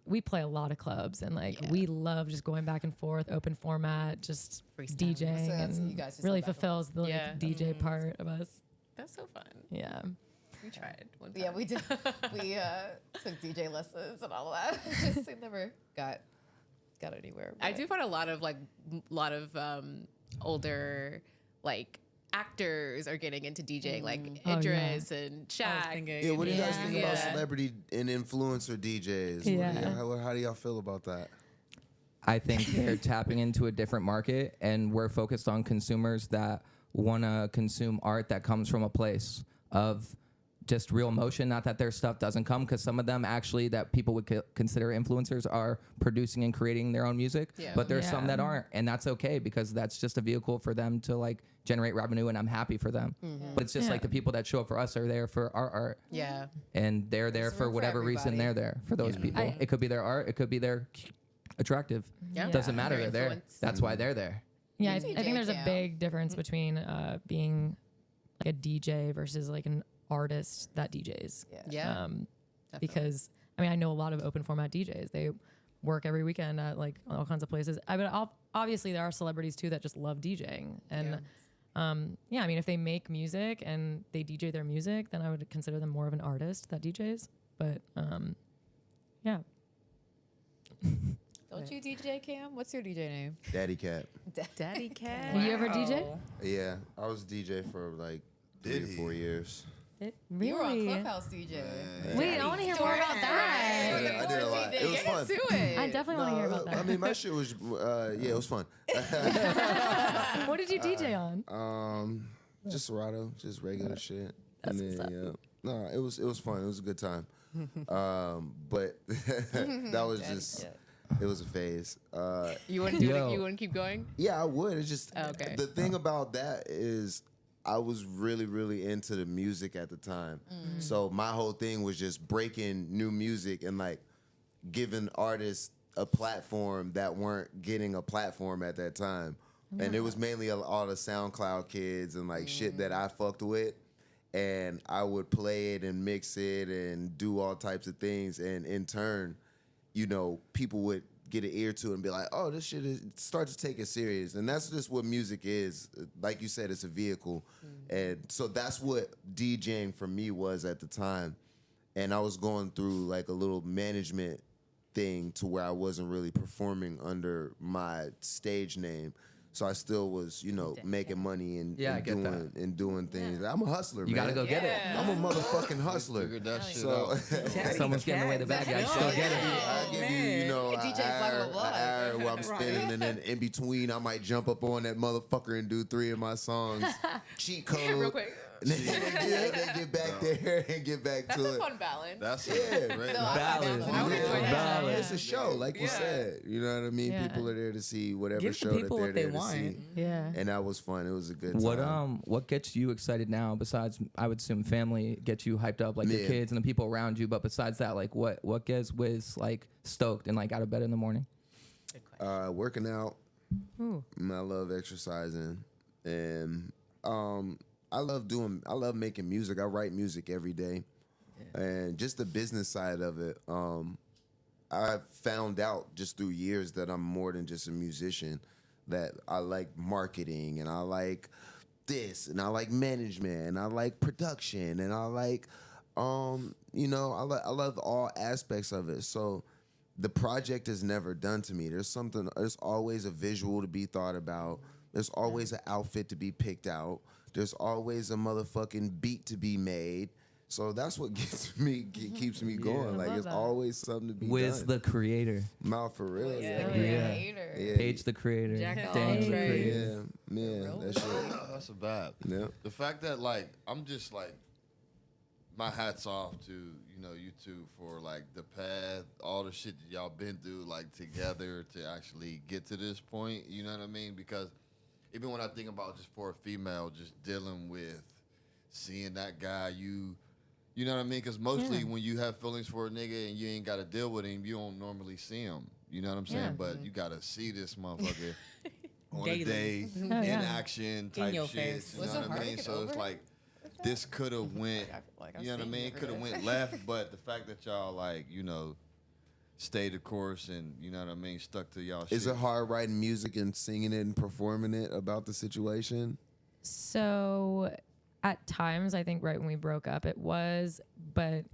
we play a lot of clubs and like we love just going back and forth, open format, just Freestyle. DJing, So that's- and you guys just really go back and fulfills the like, DJ part of us. That's so fun. Yeah. We tried one time. Yeah, we did. We took DJ lessons and all of that. Just we never got anywhere. I do find a lot of older like actors are getting into DJing, like Idris and Shaq. Yeah, what do you guys think about Yeah. celebrity and influencer DJs? Yeah. How do y'all feel about that? I think they're tapping into a different market and we're focused on consumers that want to consume art that comes from a place of just real emotion. Not that their stuff doesn't come, because some of them actually that people would consider influencers are producing and creating their own music. Yeah. But there's some that aren't, and that's okay, because that's just a vehicle for them to like generate revenue, and I'm happy for them. But it's just like the people that show up for us are there for our art. Yeah. And they're there for whatever reason they're there for those people. It could be their art. It could be their attractive. Doesn't matter. They're there. That's why they're there. Yeah, I think there's a big difference between being like a DJ versus like an artist that DJs. Because I mean, I know a lot of open format DJs. They work every weekend at like all kinds of places. I mean, obviously there are celebrities too that just love DJing. And I mean, if they make music and they DJ their music, then I would consider them more of an artist that DJs. But yeah. Don't you DJ, Cam? What's your DJ name? Daddy Cat. Daddy Cat. Wow. You ever DJ? Yeah, I was DJ for like 3 or 4 years. Really? You were on Clubhouse DJ. Wait, I want to hear more about that. I did a lot. It was fun. I definitely want to hear about that. I mean, my shit was, it was fun. What did you DJ on? Just Serato, just regular shit. That's and what's then, no, it was fun. It was a good time. But that was just. It was a phase. You wouldn't do it if you wouldn't keep going? Yeah, I would. It's just the thing about that is I was really, really into the music at the time. So my whole thing was just breaking new music and like giving artists a platform that weren't getting a platform at that time. And it was mainly all the SoundCloud kids and like shit that I fucked with. And I would play it and mix it and do all types of things. And in turn, you know, people would get an ear to it and be like, oh, this shit is, start to take it serious. And that's just what music is. Like you said, it's a vehicle. And so that's what DJing for me was at the time. And I was going through like a little management thing to where I wasn't really performing under my stage name. So I still was, you know, making money and doing things. I'm a hustler, man. You gotta go get it. I'm a motherfucking hustler. Figured that shit So out. Someone's getting away the bag. I still get it. I give you, you know, an hour where I'm spinning, and then in between, I might jump up on that motherfucker and do 3 of my songs. Cheat code. Real quick. And then get back there and get back to it. That's a fun balance. That's great. Balance. It's a show, like you said. You know what I mean? Yeah. People are there to see whatever Give show the that people they're what there they to want. see. Yeah. And that was fun. It was a good time. What gets you excited now besides, I would assume, family gets you hyped up, like your kids and the people around you, but besides that, like what gets Wiz like stoked and like out of bed in the morning? Working out. Ooh. I love exercising, and I love making music. I write music every day, and just the business side of it. I found out just through years that I'm more than just a musician. That I like marketing, and I like this, and I like management, and I like production, and I like, you know, I love all aspects of it. So the project is never done to me. There's always a visual to be thought about. There's always an outfit to be picked out. There's always a motherfucking beat to be made. So that's what keeps me going. Like it's always something to be Wiz done. the creator. Not for real. Yeah. Paige the creator. Dang the creator. Yeah, that shit. That's a bad. Yeah. The fact that like I'm just like, my hat's off to you two for like the path, all the shit that y'all been through like together to actually get to this point. You know what I mean? Because even when I think about just for a female, just dealing with seeing that guy, you know what I mean? Because mostly when you have feelings for a nigga and you ain't got to deal with him, you don't normally see him. You know what I'm saying? But you got to see this motherfucker on a day, in action type in your shit. Face. You know what I mean? So it's like, this could have went, you know what I mean? It could have went left, but the fact that y'all like, you know, stayed the course and, you know what I mean, stuck to y'all shit. Is it hard writing music and singing it and performing it about the situation? So at times, I think right when we broke up, it was, but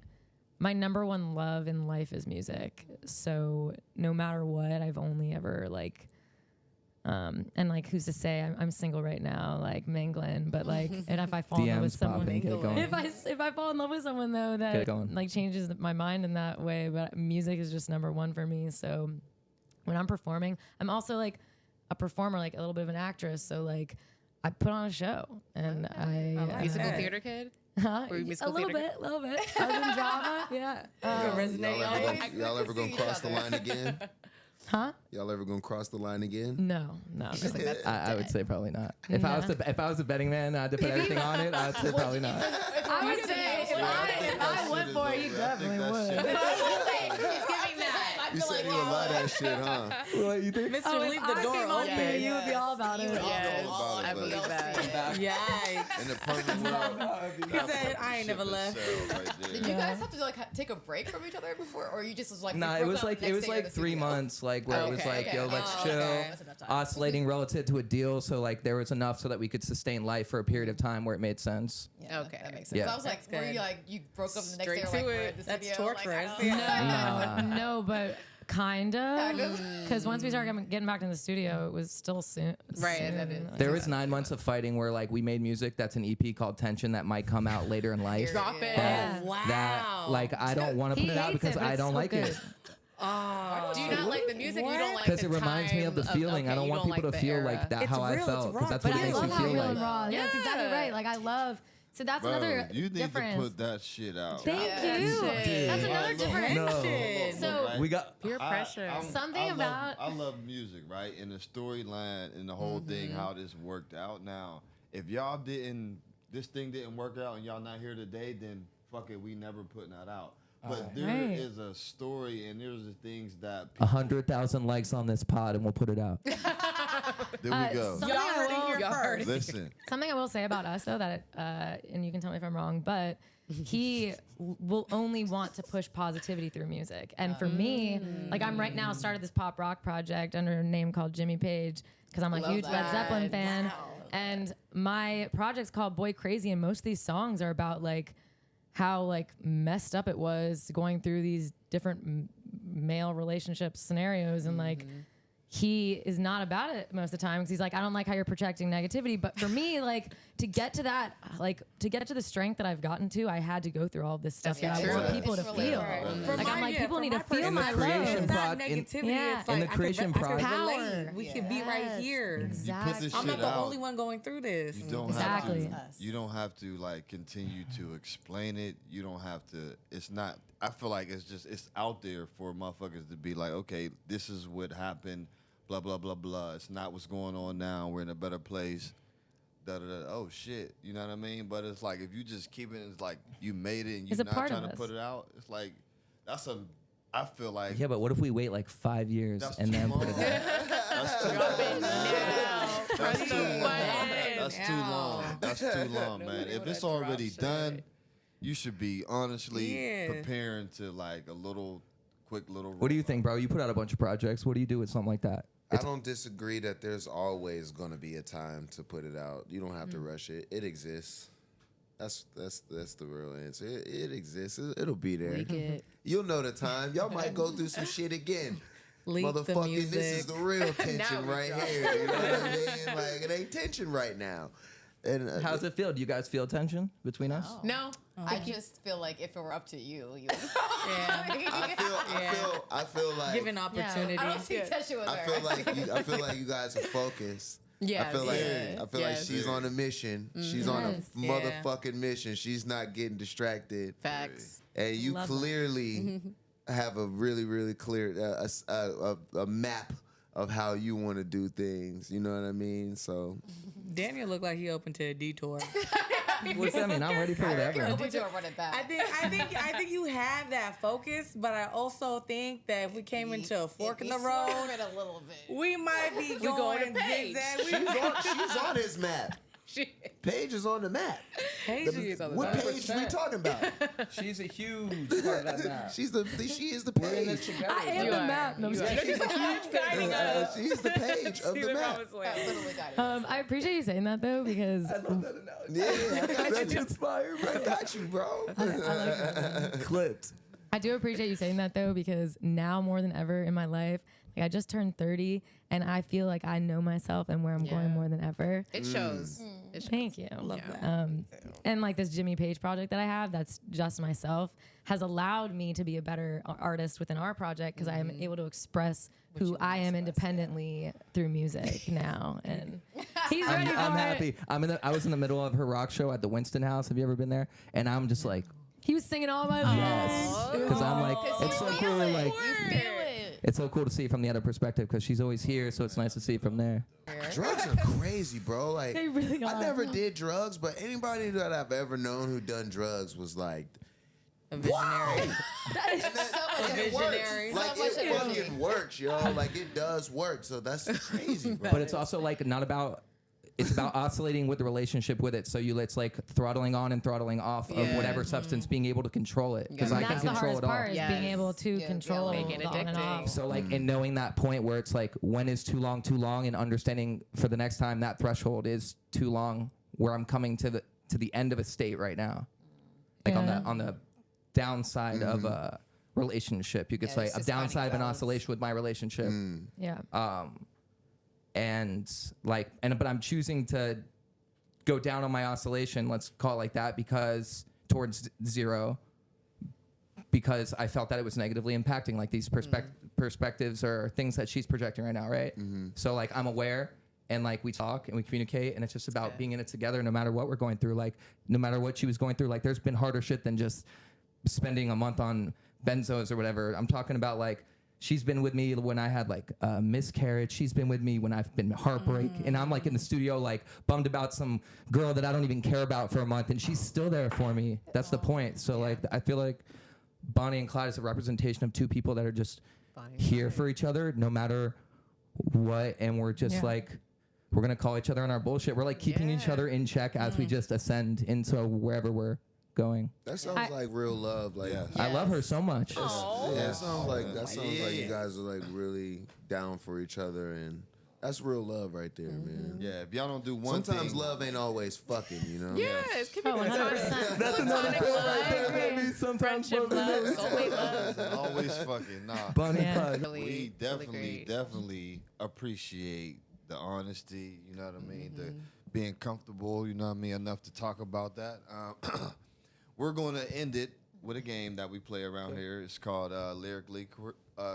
my number one love in life is music. So no matter what, I've only ever like, and like, who's to say I'm single right now, like mingling, but like, and if I fall in love with someone, if I fall in love with someone though, that like changes my mind in that way, but music is just number one for me. So when I'm performing, I'm also like a performer, like a little bit of an actress. So like I put on a show and I musical theater kid. Huh? A little bit. I was in drama. Yeah. Y'all ever gonna cross the line again? Huh? Y'all ever gonna cross the line again? No. I would say probably not. If I was a betting man, I had to put everything on it. I'd say probably not. I would say if I went for it, you definitely would. You said you would love that shit, huh? What you think? Mr. Leave the door open. You would be all about it. I believe that. Yikes. In the perfect world. He said, I ain't never left. Did you guys have to like take a break from each other before, or you just was like? Nah, it was like 3 months, like where it was like, yo, let's chill, oscillating relative to a deal. So like there was enough so that we could sustain life for a period of time where it made sense. Yeah, Okay. that makes sense. Yeah. I was like, were you like you broke up the next day, or like we're at the That's studio? torturous. No, but kind of. Because once we started getting back in the studio, it was still soon. Right. There was 9 months of fighting where like we made music that's an EP called Tension that might come out later in life. Drop it. Yeah. Wow. That like I don't want to He put it out hates because it, but I it's don't so like good. it. Do you not like the music? You don't like Because the it reminds me of the time feeling. I don't you want people like to the feel era. like that It's how I real, felt it's because that's raw. what But it I makes love me how feel real like. and raw. Yeah, that's exactly Yeah. right. Like I love. So that's another You need difference. to put that shit out. Thank you. That's another difference. No. So We got Peer pressure. Something about- I love music, right? And the storyline and the whole thing, how this worked out. Now, if y'all this thing didn't work out and y'all not here today, then fuck it, we never putting that out. But there Right. is a story and there's the things that 100,000 likes on this pod and we'll put it out. there we go. Something I will- Listen, Something I will say about us, though, that, and you can tell me if I'm wrong, but he will only want to push positivity through music. And for me, like I'm right now started this pop rock project under a name called Jimmy Page because I'm a huge Led Zeppelin fan. Wow. And my project's called Boy Crazy, and most of these songs are about like how like messed up it was going through these different male relationship scenarios, and like he is not about it most of the time because he's like, I don't like how you're projecting negativity. But for me, like to get to that, like to get to the strength that I've gotten to, I had to go through all this stuff that I want people to feel. Like I'm like, people need to feel my love. It's not negativity. Yeah. It's like In the creation I can project- relate. We should be right here. Exactly. you put this I'm shit not the out. only one going through this. You don't Exactly. have to. You don't have to like continue to explain it. You don't have to. It's not. I feel like it's out there for motherfuckers to be like, okay, this is what happened. Blah blah blah blah. It's not what's going on now. We're in a better place. Da da da. Oh shit. You know what I mean? But it's like if you just keep it, it's like you made it and It's you're a not part trying of to us. put it out. It's like I feel like Yeah, but what if we wait like 5 years that's and too then long. put it out? That's too long. That's too long. That's too long. That's too long, man. If it's already done, you should be honestly preparing to like a quick little. What do you think, bro? You put out a bunch of projects. What do you do with something like that? I don't disagree that there's always going to be a time to put it out. You don't have to rush it. It exists. That's the real answer. It exists. It'll be there. You'll know the time. Y'all might go through some shit again. Motherfucking, this is the real tension right here. You know what I mean? Like it ain't tension right now. And How's it feel? Do you guys feel tension between us? No. I just feel like if it were up to you, you would. I feel like Given opportunity. I don't see tension with I her. feel like you guys are focused. Yes. I feel like she's on a mission. She's on a Yes. motherfucking mission. She's not getting distracted. Facts. And you Love that. clearly have a really, really clear a map of how you want to do things. You know what I mean? So Daniel looked like he open to a detour. What's that mean? I'm ready for whatever. Open to it, run it back. I think you have that focus, but I also think that if we came into a fork in the road, a little bit. we might be going going to Paige. zigzag. she's on his map. Paige is on the map. Paige What Paige we talking about? She's a huge part of that map. She is the Paige. I am the map. No, I'm just kidding. She's the Page of the map. Literally got it. I appreciate you saying that though, because Yeah, I got you inspired. I got you, bro. Clipped. I do appreciate you saying that though, because now more than ever in my life, like I just turned 30 and I feel like I know myself and where I'm going more than ever. It shows. It shows. Thank you. Love that. And like this Jimmy Page project that I have, that's just myself, has allowed me to be a better artist within our project because I am able to express who I am independently through music now. And He's ready for I'm it. happy. I was in the middle of her rock show at the Winston House. Have you ever been there? And I'm just like, He was singing all my lyrics. yes, because I'm like, it's so cool. Like, You feel it. it's so cool to see it from the other perspective because she's always here, so it's nice to see it from there. Drugs are crazy, bro. Like, They really I are. never did drugs, but anybody that I've ever known who done drugs was like, A visionary. That is and then- So much and it visionary. works. Like, So much it energy. fucking works, yo. Like, it does work. So that's crazy, bro. But it's also like not about. It's about oscillating with the relationship with it. So it's like throttling on and throttling off of whatever substance, being able to control it. Because I can That's the control hardest it all. part is Yes. being able to Yeah, control make it the on and addicting. off. So like, and knowing that point where it's like, when is too long, and understanding for the next time that threshold is too long, where I'm coming to the end of a state right now, like Yeah. on the downside of a relationship, you could Yeah, say it's a just finding downside of an balance. oscillation with my relationship. Yeah. And like, but I'm choosing to go down on my oscillation, let's call it like that, because towards zero, because I felt that it was negatively impacting like these perspectives or things that she's projecting right now, right? So like, I'm aware, and like, we talk and we communicate, and it's just about being in it together no matter what we're going through. Like, no matter what she was going through, like, there's been harder shit than just spending a month on benzos or whatever. I'm talking about like, she's been with me when I had like a miscarriage. She's been with me when I've been heartbreak. And I'm like in the studio, like bummed about some girl that I don't even care about for a month. And she's still there for me. That's the point. So like, I feel like Bonnie and Clyde is a representation of two people that are just here for each other no matter what. And we're just like, we're going to call each other on our bullshit. We're like keeping each other in check as we just ascend into wherever we're going. That sounds like real love. Like, I love her so much. yeah, it sounds like like you guys are like really down for each other, and that's real love right there, man. Yeah, if y'all don't do one Sometimes thing, love ain't always fucking, you know. Yes, keep it Oh, 100%. That's another thing right there, baby. Sometimes Friendship love, soulmate love. always fucking nah. Bunny Yeah. Clyde. Really, We really great. definitely appreciate the honesty, you know what I mean? The being comfortable, you know what I mean, enough to talk about that. We're going to end it with a game that we play around here. It's called Lyrically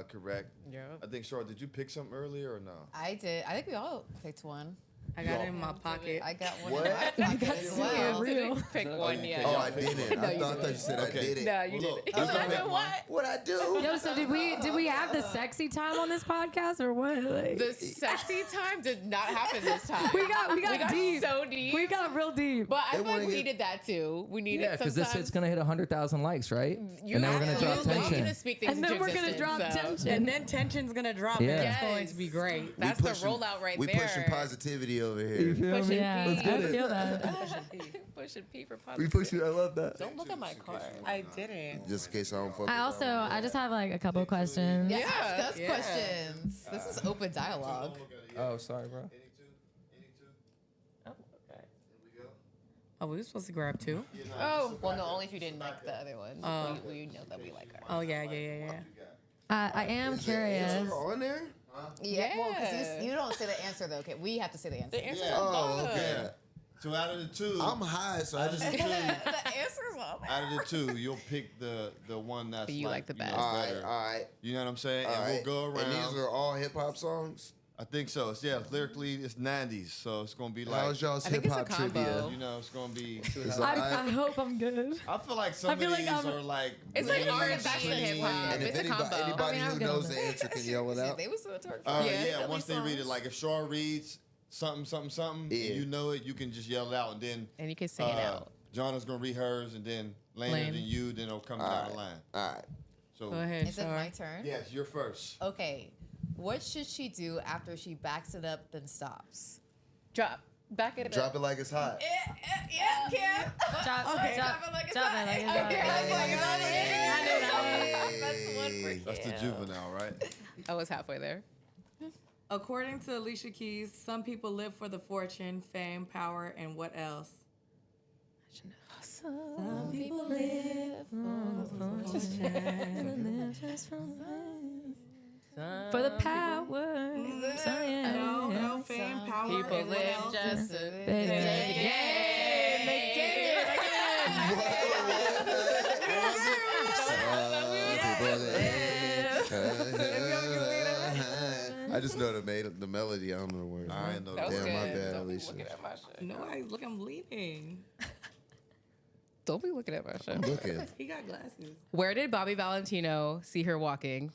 Correct. Yeah. I think, Char, did you pick something earlier or no? I did. I think we all picked one. I got it in my pocket. I got one What? in my pocket as well. real. Pick one, yeah. Oh, I didn't. I thought you said I did it. No, you Look, didn't. who's gonna pick What? What I do? Yo, so did we have the sexy time on this podcast or what? Like, The sexy time did not happen this time. we got deep. So deep. We got real deep. But I They feel like wanna we get- needed that too. We needed Yeah, because this sometimes- shit's gonna hit 100,000 likes, right? You And then we're gonna drop absolutely- tension. You're gonna speak things And then into we're gonna existence, drop so. tension. And then tension's gonna drop. Yeah. And it's going Yes. to be great. That's We pushing- the rollout right we there. pushing positivity over You here. feel Pushing me? Yeah, Let's get I it. feel that. Pushing P for We positivity. push you. I love that. Don't look at my car. I didn't. Just in case I don't fuck I just have like a couple questions. Yeah, Yeah. ask us questions. This is open dialogue. Oh, sorry, bro. Oh, we were supposed to grab two. Oh, well, no, only if you didn't like the other one. We know that we like her. Oh, yeah. I am curious. on there? Yeah. Well, because Yeah. you don't say the answer though. Okay, we have to say the answer. The answer's Yeah. on Oh, both. okay. So out of the two, I'm high, so I just. the answer's on there. out of the two, you'll pick the one that's You like the best. All right, better. all right. You know what I'm saying? All And right. we'll go around. And these are all hip hop songs. I think so. It's, yeah, lyrically, it's 90s, so it's gonna be like, How's y'all's I think hip it's a hop combo. trivia? you know, it's gonna be. I hope I'm good. I feel like some I feel of like these I'm- are like. It's like mainstream. R&B and hip hop. And if It's a anybody, combo. anybody I mean, I'm who good knows on the that. answer can yell it out. They was so talk Yeah, once they read it, like if Char reads something, Yeah. and you know it, you can just yell it out, and then And you can sing it out. Jahna's gonna read hers, and then Lanie, Lane. then you, then it'll come down the line. All right. So Go ahead, Is it Char. my turn? yes, you're first. Okay. What should she do after she backs it up then stops? Back it Drop it like it's hot. Yeah, Kim. Drop, Okay. drop, Drop it like it's drop hot. it like it's Okay, hot. like it's hot. I knew that That's one for Hey. That's the juvenile, right? I was halfway there. According to Alicia Keys, some people live for the fortune, fame, power, and what else? Some people live for the power. No, fame, power, People and what live else? just to They did it again. They did it again. I just know the melody. I don't know the words. I ain't know That was Damn, my good. bad, Don't be Alicia. looking at my shit. No, look, I'm bleeding. Don't be looking at my shit. I'm looking. He got glasses. Where did Bobby Valentino see her walking?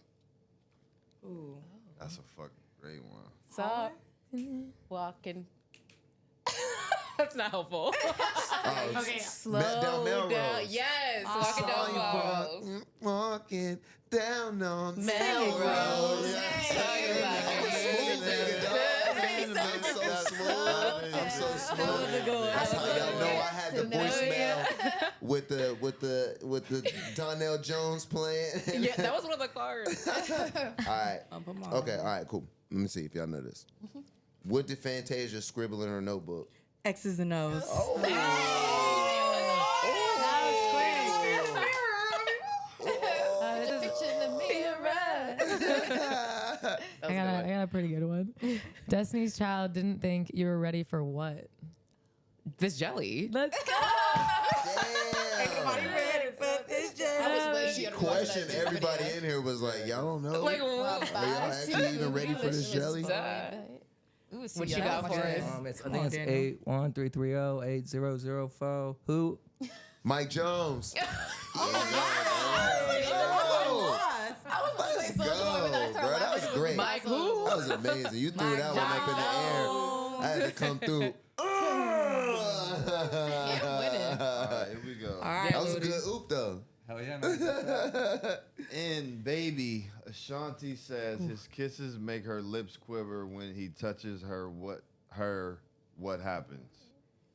Ooh. That's a fucking great one. Saw walking. That's not helpful. Okay. Slow Down Melrose. Yes, Saw walking down you Melrose. walking down on Melrose. I'm so smooth. That's how y'all know I had the voicemail with the Donnell Jones playing. Yeah, that was one of the cards. All right. Okay. All right. Cool. Let me see if y'all know this. What did Fantasia scribble in her notebook? X's and O's. Oh. I got a pretty good one. Destiny's Child didn't think you were ready for what? This jelly. Let's go. Everybody ready for this jelly? She questioned everybody in here was like, y'all don't know? Like, Are y'all actually even ready for this jelly? What you got for us? I think it's 813308004. Who? Mike Jones. Let's go, bro. That was great. Mike who? That was amazing. You threw that one up in the air. I had to come through. Here we go. All right, That was a good oop, though. Hell yeah, man. In Baby, Ashanti says his kisses make her lips quiver when he touches her. What happens?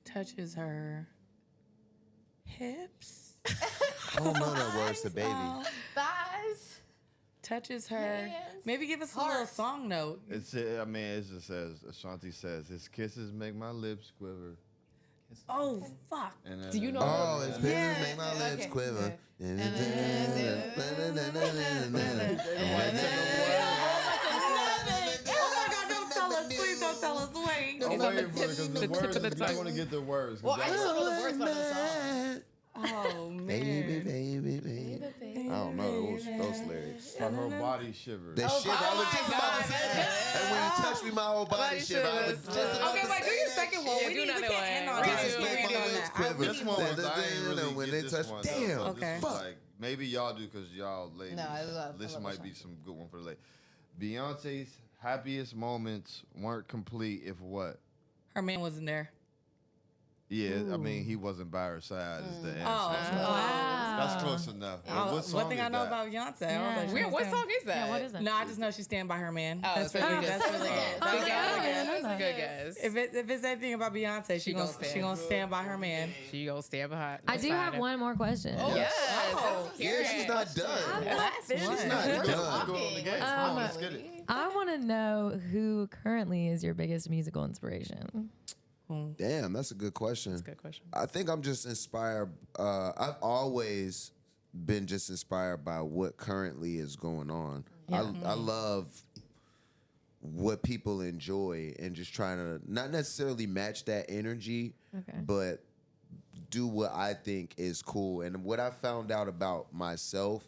Touches her hips. I don't know that words to Baby. Thighs. Touches her. Hands. Maybe give us a little song note. It just says Ashanti says his kisses make my lips quiver. Oh, fuck. And then, Do you know? Oh, it's baby Yeah. make my lips Okay. quiver. Oh my God, don't tell us. Please don't tell us. Wait. I'm waiting for it because the words. of the I tongue. want to get the words. Well, I just don't know the words behind the song. Oh, man. Baby, baby, baby. I don't know those lyrics. From her body shiver. The shit, I was just about to say that. And when you touch me, my whole body shiver. I was just about Okay, to wait, do say your that second shit. one. We Do another can't end one. on that. Kisses We make can't my end on lips that. quiver. This one was, I ain't really when get they this touch. one, Damn. though. Okay. This was like, maybe y'all do because y'all ladies. No, I love this might be Ashanti. some good one for the ladies. Beyonce's happiest moments weren't complete if what? Her man wasn't there. Yeah, I mean, he wasn't by her side is the answer. Wow. That's close enough. What song One thing is I know that? about Beyonce. I Yeah. was like, Weird. What song is that? Yeah, what is it? No, I just know she's standing by her man. Oh, That's so really you good. just- That's really good. Good Oh, guess. yeah. That's a good guess. If it's anything about Beyonce, she gonna gonna stand by her man. She gonna stand behind. I do have one more question. Yes. Oh. Yeah, she's not done. Last She's one. not Let's done. go on the game. Come on, let's get it. I want to know who currently is your biggest musical inspiration. Damn, that's a good question. Good question. I think I'm just inspired. I've always been just inspired by what currently is going on. Yeah. I love what people enjoy and just trying to not necessarily match that energy, Okay. but do what I think is cool. And what I found out about myself,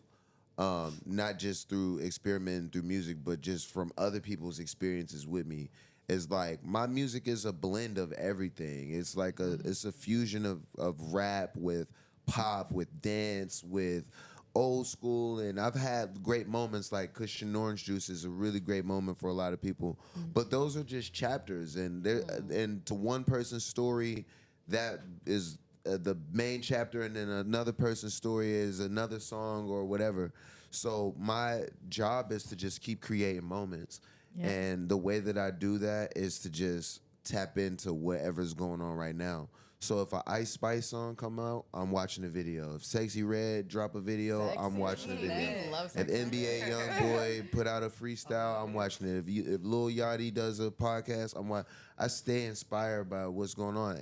not just through experimenting through music, but just from other people's experiences with me, is like my music is a blend of everything. It's like it's a fusion of rap with pop, with dance, with old school, and I've had great moments like Cushion Orange Juice is a really great moment for a lot of people. But those are just chapters, and and to one person's story, that is the main chapter, and then another person's story is another song or whatever. So my job is to just keep creating moments. Yeah. And the way that I do that is to just tap into whatever's going on right now. So if an Ice Spice song come out, I'm watching the video. If Sexy Red drop a video, I'm watching the video. Red. Love If Sexy NBA Youngboy put out a freestyle, I'm watching it. If Lil Yachty does a podcast, I stay inspired by what's going on.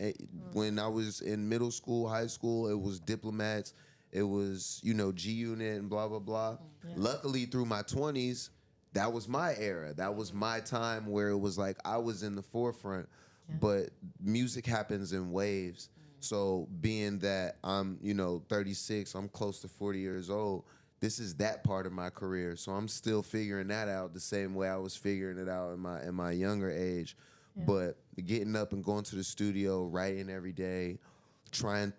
When I was in middle school, high school, it was Diplomats. It was, G Unit and blah, blah, blah. Yeah. Luckily, through my 20s, that was my era. That was my time where it was like I was in the forefront. Yeah. But music happens in waves. So being that I'm, 36, I'm close to 40 years old, this is that part of my career. So I'm still figuring that out the same way I was figuring it out in my younger age. Yeah. But getting up and going to the studio, writing every day, trying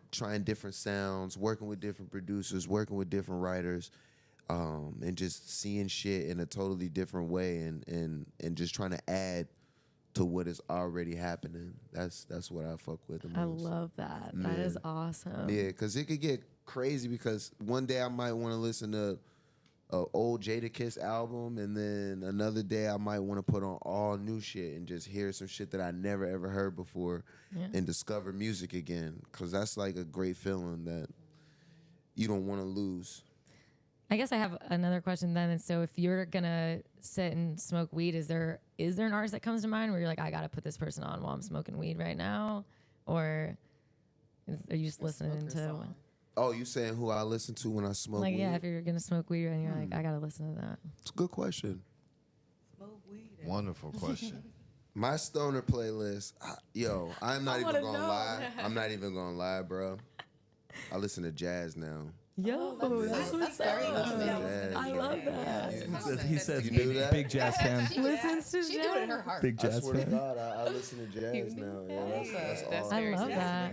different sounds, working with different producers, working with different writers, and just seeing shit in a totally different way, and just trying to add to what is already happening. That's what I fuck with the most. I love that. That is awesome. Yeah, because it could get crazy, because one day I might want to listen to an old Jadakiss album, and then another day I might want to put on all new shit and just hear some shit that I never ever heard before, and discover music again, because that's like a great feeling that you don't want to lose. I guess I have another question then. And so if you're gonna sit and smoke weed, is there an artist that comes to mind where you're like, I gotta put this person on while I'm smoking weed right now? Or are you just listening to one? Oh, you saying who I listen to when I smoke weed? Like, yeah, if you're going to smoke weed and you're like, I got to listen to that. It's a good question. Smoke weed. Wonderful question. My stoner playlist, I'm not even going to lie. I'm not even going to lie, bro. I listen to jazz now. Yo, that's very jazz, I love that. He says You do that? big jazz fan. Listens to She do it in her heart. Big I jazz swear to fan. God, I listen to jazz now. Yeah, that's I awesome. love that.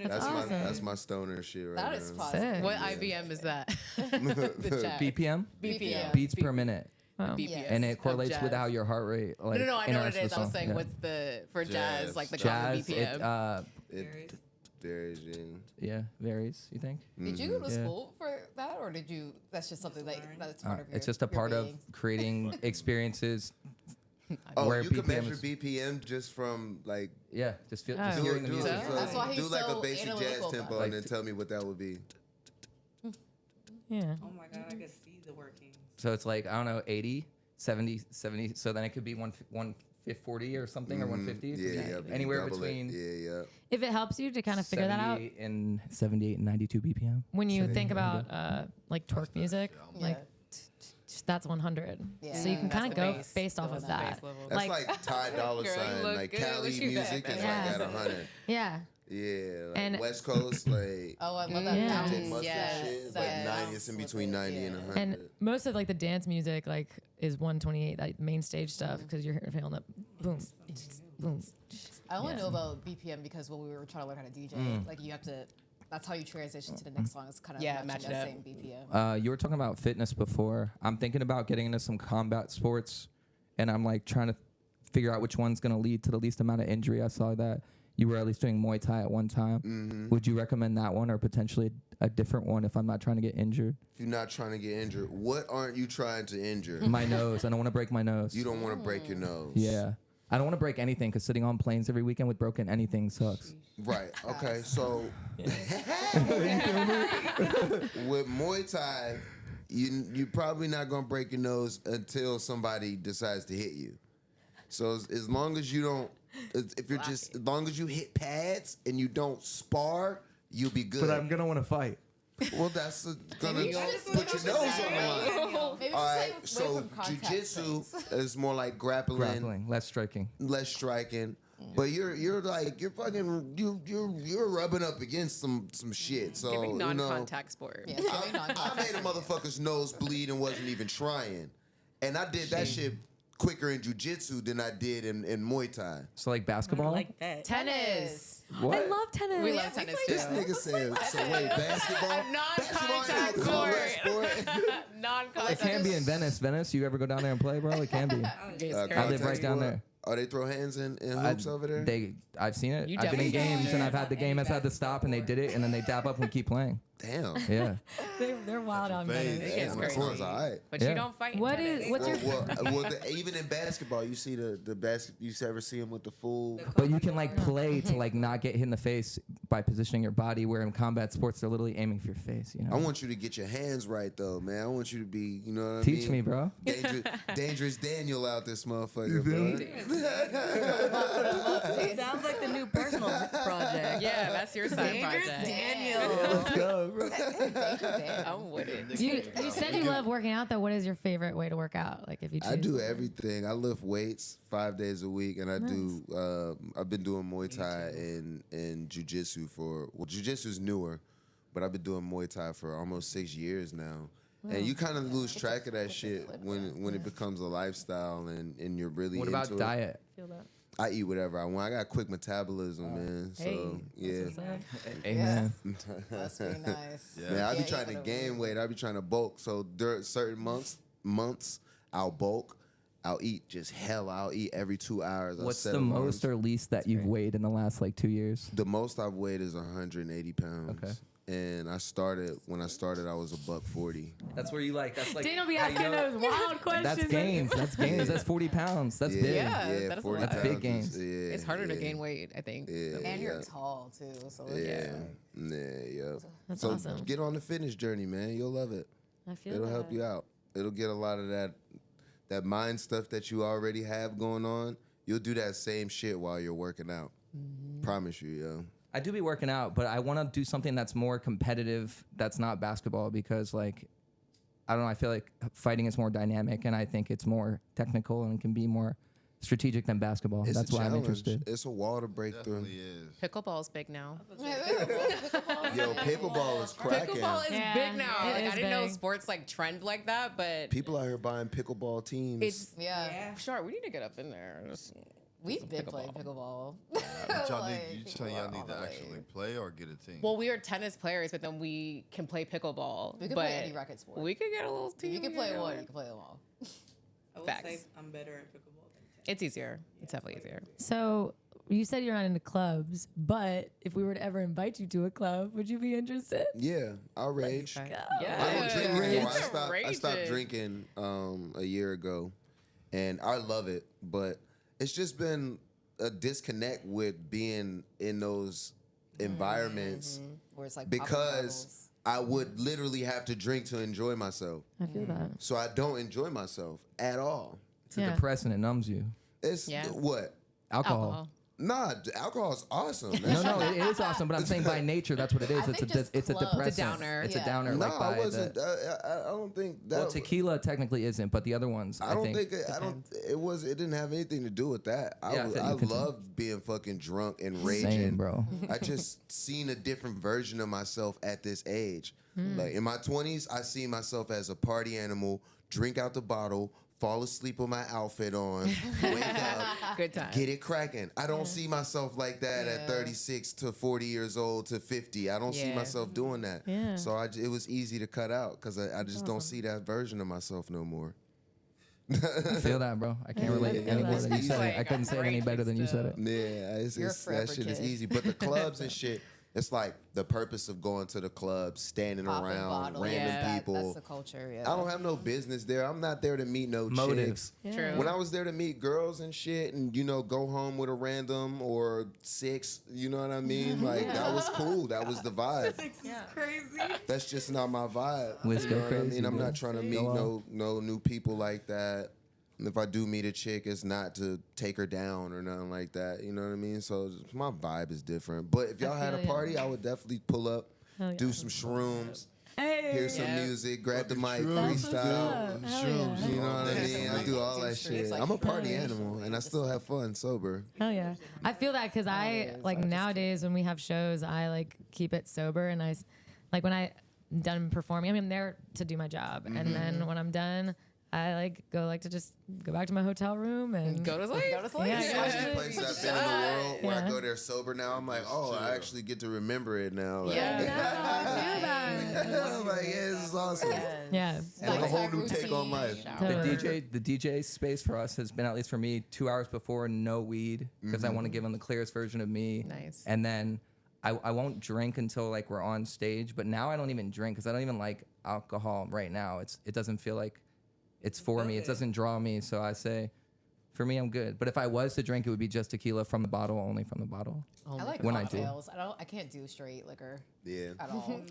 That's awesome. that's my stoner shit right That now. is positive. Sick. What IBM is that? The chat. BPM? BPM. Beats per minute. Wow. BPM. Yes. And it correlates Of with jazz. how your heart rate like No, I know what interacts it with is. I was the saying, song. what's the for jazz, Jazz. like the common Jazz, BPM? It varies. varies, you think? Did you go to Yeah. school for that, or did you? That's just something that's part of your. It's just a your part of being? creating experiences. Oh, where you can BPM measure is- BPM just from like Yeah, just Oh. hearing the do music. That's why he's do like so a basic jazz analytical tempo about and it. then tell me what that would be. Yeah. Oh my God, I can see the working. So it's like, I don't know, 80, 70. So then it could be 140 or something, or 150. It could be Yeah, anywhere double it. between Yeah. If it helps you to kind of figure that out, 78 and 92 BPM. when you think about like torque music, like that's 100. Yeah. So you can That's kind of the go base. based off Go of on that that. base level. That's like Ty Dolla Girl, you Sign, look like good. Cali What you music got, is man? like at 100. Yeah. Yeah, like And- West Coast, like Oh, I love that. Yeah. Bounce. DJ Mustard Yes, shit, it's like yes. 90. It's in between 90 and 100. And most of like the dance music like is 128, like main stage stuff, because you're feeling that boom, boom. I only Yeah. know about BPM because when we were trying to learn how to DJ, like you have to. That's how you transition to the next song. It's kind of match matching it that up. same BPM. You were talking about fitness before. I'm thinking about getting into some combat sports, and I'm like trying to figure out which one's going to lead to the least amount of injury. I saw that you were at least doing Muay Thai at one time. Would you recommend that one, or potentially a different one if I'm not trying to get injured? If you're not trying to get injured, what aren't you trying to injure? My nose. I don't want to break my nose. You don't want to break your nose. Yeah. I don't want to break anything, because sitting on planes every weekend with broken anything sucks. Right. Okay. So with Muay Thai, you're probably not gonna break your nose until somebody decides to hit you. So as long as you don't, if you're just, as long as you hit pads and you don't spar, you'll be good. But I'm going to want to fight. Well, that's gonna Maybe you should put your just nose say- on the line. Maybe All right. just stay away So from contact jujitsu things. is more like Grappling, less striking. less striking. But you're rubbing up against some shit. So Giving you know, non-contact sport. Yeah, it's really I made a motherfucker's nose bleed and wasn't even trying, and I did that shit quicker in jujitsu than I did in Muay Thai. So like basketball? Like that. Tennis. What? I love tennis. We love tennis too. This nigga said, so wait, basketball? A non-contact Basketball ain't a combat It Non-contact. can be in Venice. Venice, you ever go down there and play, bro? It can be. I live right down there. Oh, they throw hands in hoops over there? I've seen it. You I've been in definitely games, can. and I've had the game has had to stop, and they did it, and then they dab up and keep playing. Damn. Yeah. They're wild on Face. Venice. It gets Damn, crazy. that sounds all right. But Yeah. you don't fight. in What tennis. is what's your Even in basketball, you see the basket. You ever see him with the full? But you can like play to like not get hit in the face by positioning your body. Where in combat sports, they're literally aiming for your face. You know. I want you to get your hands right though, man. I want you to be, you know what I mean? Teach me, bro. Dangerous Daniel out this motherfucker, bro. It sounds like the new personal project. Yeah, that's your side Dangerous project. Daniel. I'm with it. you said you love working out though. What is your favorite way to work out? Like if you choose I do one? everything. I lift weights 5 days a week, and I do. I've been doing Muay Thai and jujitsu for. Well, jujitsu's newer, but I've been doing Muay Thai for almost 6 years now. And you kind of lose track of that shit when it becomes a lifestyle and you're really into it. What about diet? Feel that. I eat whatever I want. I got quick metabolism, man. So, yeah. Amen. Must be nice. Man, I be trying to gain weight. I be trying to bulk. So during certain months, I'll bulk. I'll eat just hell. I'll eat every 2 hours. What's the most or least that you've weighed in the last like 2 years? The most I've weighed is 180 pounds. Okay. And when I started, I was $140. That's where you like. That's like. Daniel be asking those wild questions. That's gains. That's gains. That's 40 pounds. That's big. Yeah, that's 40 pounds. Big gains. It's harder to gain weight, I think. And you're tall too, so That's so awesome. get on the fitness journey, man. You'll love it. I feel It'll help you out. It'll get a lot of that mind stuff that you already have going on. You'll do that same shit while you're working out. Promise you, yo. I do be working out, but I want to do something that's more competitive. That's not basketball because, like, I don't know. I feel like fighting is more dynamic, and I think it's more technical and can be more strategic than basketball. That's why I'm interested. It's a wall to break through. Definitely is. Pickleball's big now. Yo, pickleball is cracking. Pickleball is big now. Like, I didn't know big. sports like trend like that, but People out here buying pickleball teams. it's yeah. We need to get up in there. We've been playing pickleball. But y'all Like, need, you saying y'all need to actually play or get a team? Well, we are tennis players, but then we can play pickleball. We can but play any racket sport. We could get a little team. You can play going. one. You can play them all. I would Facts. say I'm better at pickleball than tennis. It's easier. It's definitely easier. So you said you're not into clubs, but if we were to ever invite you to a club, would you be interested? Yeah, I'll rage. Yeah. I don't drink anymore. It's I stopped outrageous. drinking a year ago, and I love it. But it's just been a disconnect with being in those environments Where it's like because I would literally have to drink to enjoy myself. I feel that. So I don't enjoy myself at all. It's a depressant. It numbs you. It's what? Alcohol. Nah, alcohol is awesome. No, it is awesome, but I'm saying by nature, that's what it is. I think just It's a clubs. depressant. It's a downer. It's a Yeah. downer. No, like by I wasn't. the, I don't think that. well, tequila technically isn't, but the other ones, I don't think. I don't. It was. It didn't have anything to do with that. I loved being fucking drunk and raging, Same, bro. I just seen a different version of myself at this age. Like in my 20s, I see myself as a party animal, drink out the bottle, fall asleep with my outfit on, wake up, Good time. get it cracking. I don't see myself like that at 36 to 40 years old to 50. I don't see myself doing that. Yeah. So it was easy to cut out because I just don't see that version of myself no more. I feel that, bro. I can't relate any more than you said it. I Like, couldn't say it any better than you said it. Yeah, You're a that forever shit is kid. easy. But the clubs and shit, it's like the purpose of going to the club, standing Popping around bottles. random Yeah, people. That's the culture. Yeah. I don't have no business there. I'm not there to meet no Motives. chicks. True. When I was there to meet girls and shit and, go home with a random or 6, you know what I mean? Like, that was cool. That was the vibe. Crazy. That's just not my vibe. Wiz You know go what I crazy, mean? I'm bro. not trying to meet no new people like that. And if I do meet a chick, it's not to take her down or nothing like that. You know what I mean? So my vibe is different. But if y'all had a feel ya. party, I would definitely pull up, Hell yeah. do some shrooms, Hey. hear some music, grab the mic, Shrooms. freestyle. Shrooms. You know what I mean? I do all that It's shit. like I'm a party crazy. animal, and I still have fun sober. Hell yeah. I feel that because I like nowadays when we have shows, I like keep it sober and like when I'm done performing, I mean, I'm there to do my job. And then when I'm done, I go to just go back to my hotel room and Go to sleep. Go to sleep. Yeah, So yeah. many places I've been in the world where I Yeah. go there sober now. I'm like, oh, I actually get to remember it now. Like, Yeah. I'm like, yeah, this is awesome. Yeah. It's like a whole new take on life. The DJ space for us has been, at least for me, 2 hours before no weed because I want to give them the clearest version of me. Nice. And then I won't drink until like we're on stage. But now I don't even drink because I don't even like alcohol right now. It doesn't feel like it's for me. It doesn't draw me. So I say, for me, I'm good. But if I was to drink, it would be just tequila from the bottle, only from the bottle. I like When I do. cocktails. I can't do straight liquor Yeah. at all.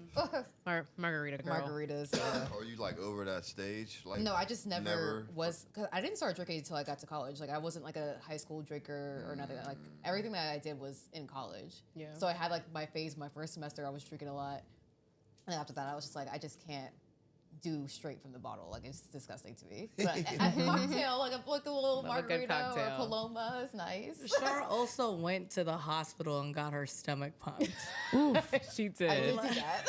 Margarita girl. Margaritas. Yeah. Are you like over that stage? Like No, I just never was. Cause I didn't start drinking until I got to college. Like I wasn't like a high school drinker or nothing. Like everything that I did was in college. Yeah. So I had like my phase. My first semester, I was drinking a lot, and after that, I was just like, I just can't do straight from the bottle. Like, it's disgusting to me. But at cocktail, like a little margarita or Paloma is nice. Char also went to the hospital and got her stomach pumped. She did. I did do that.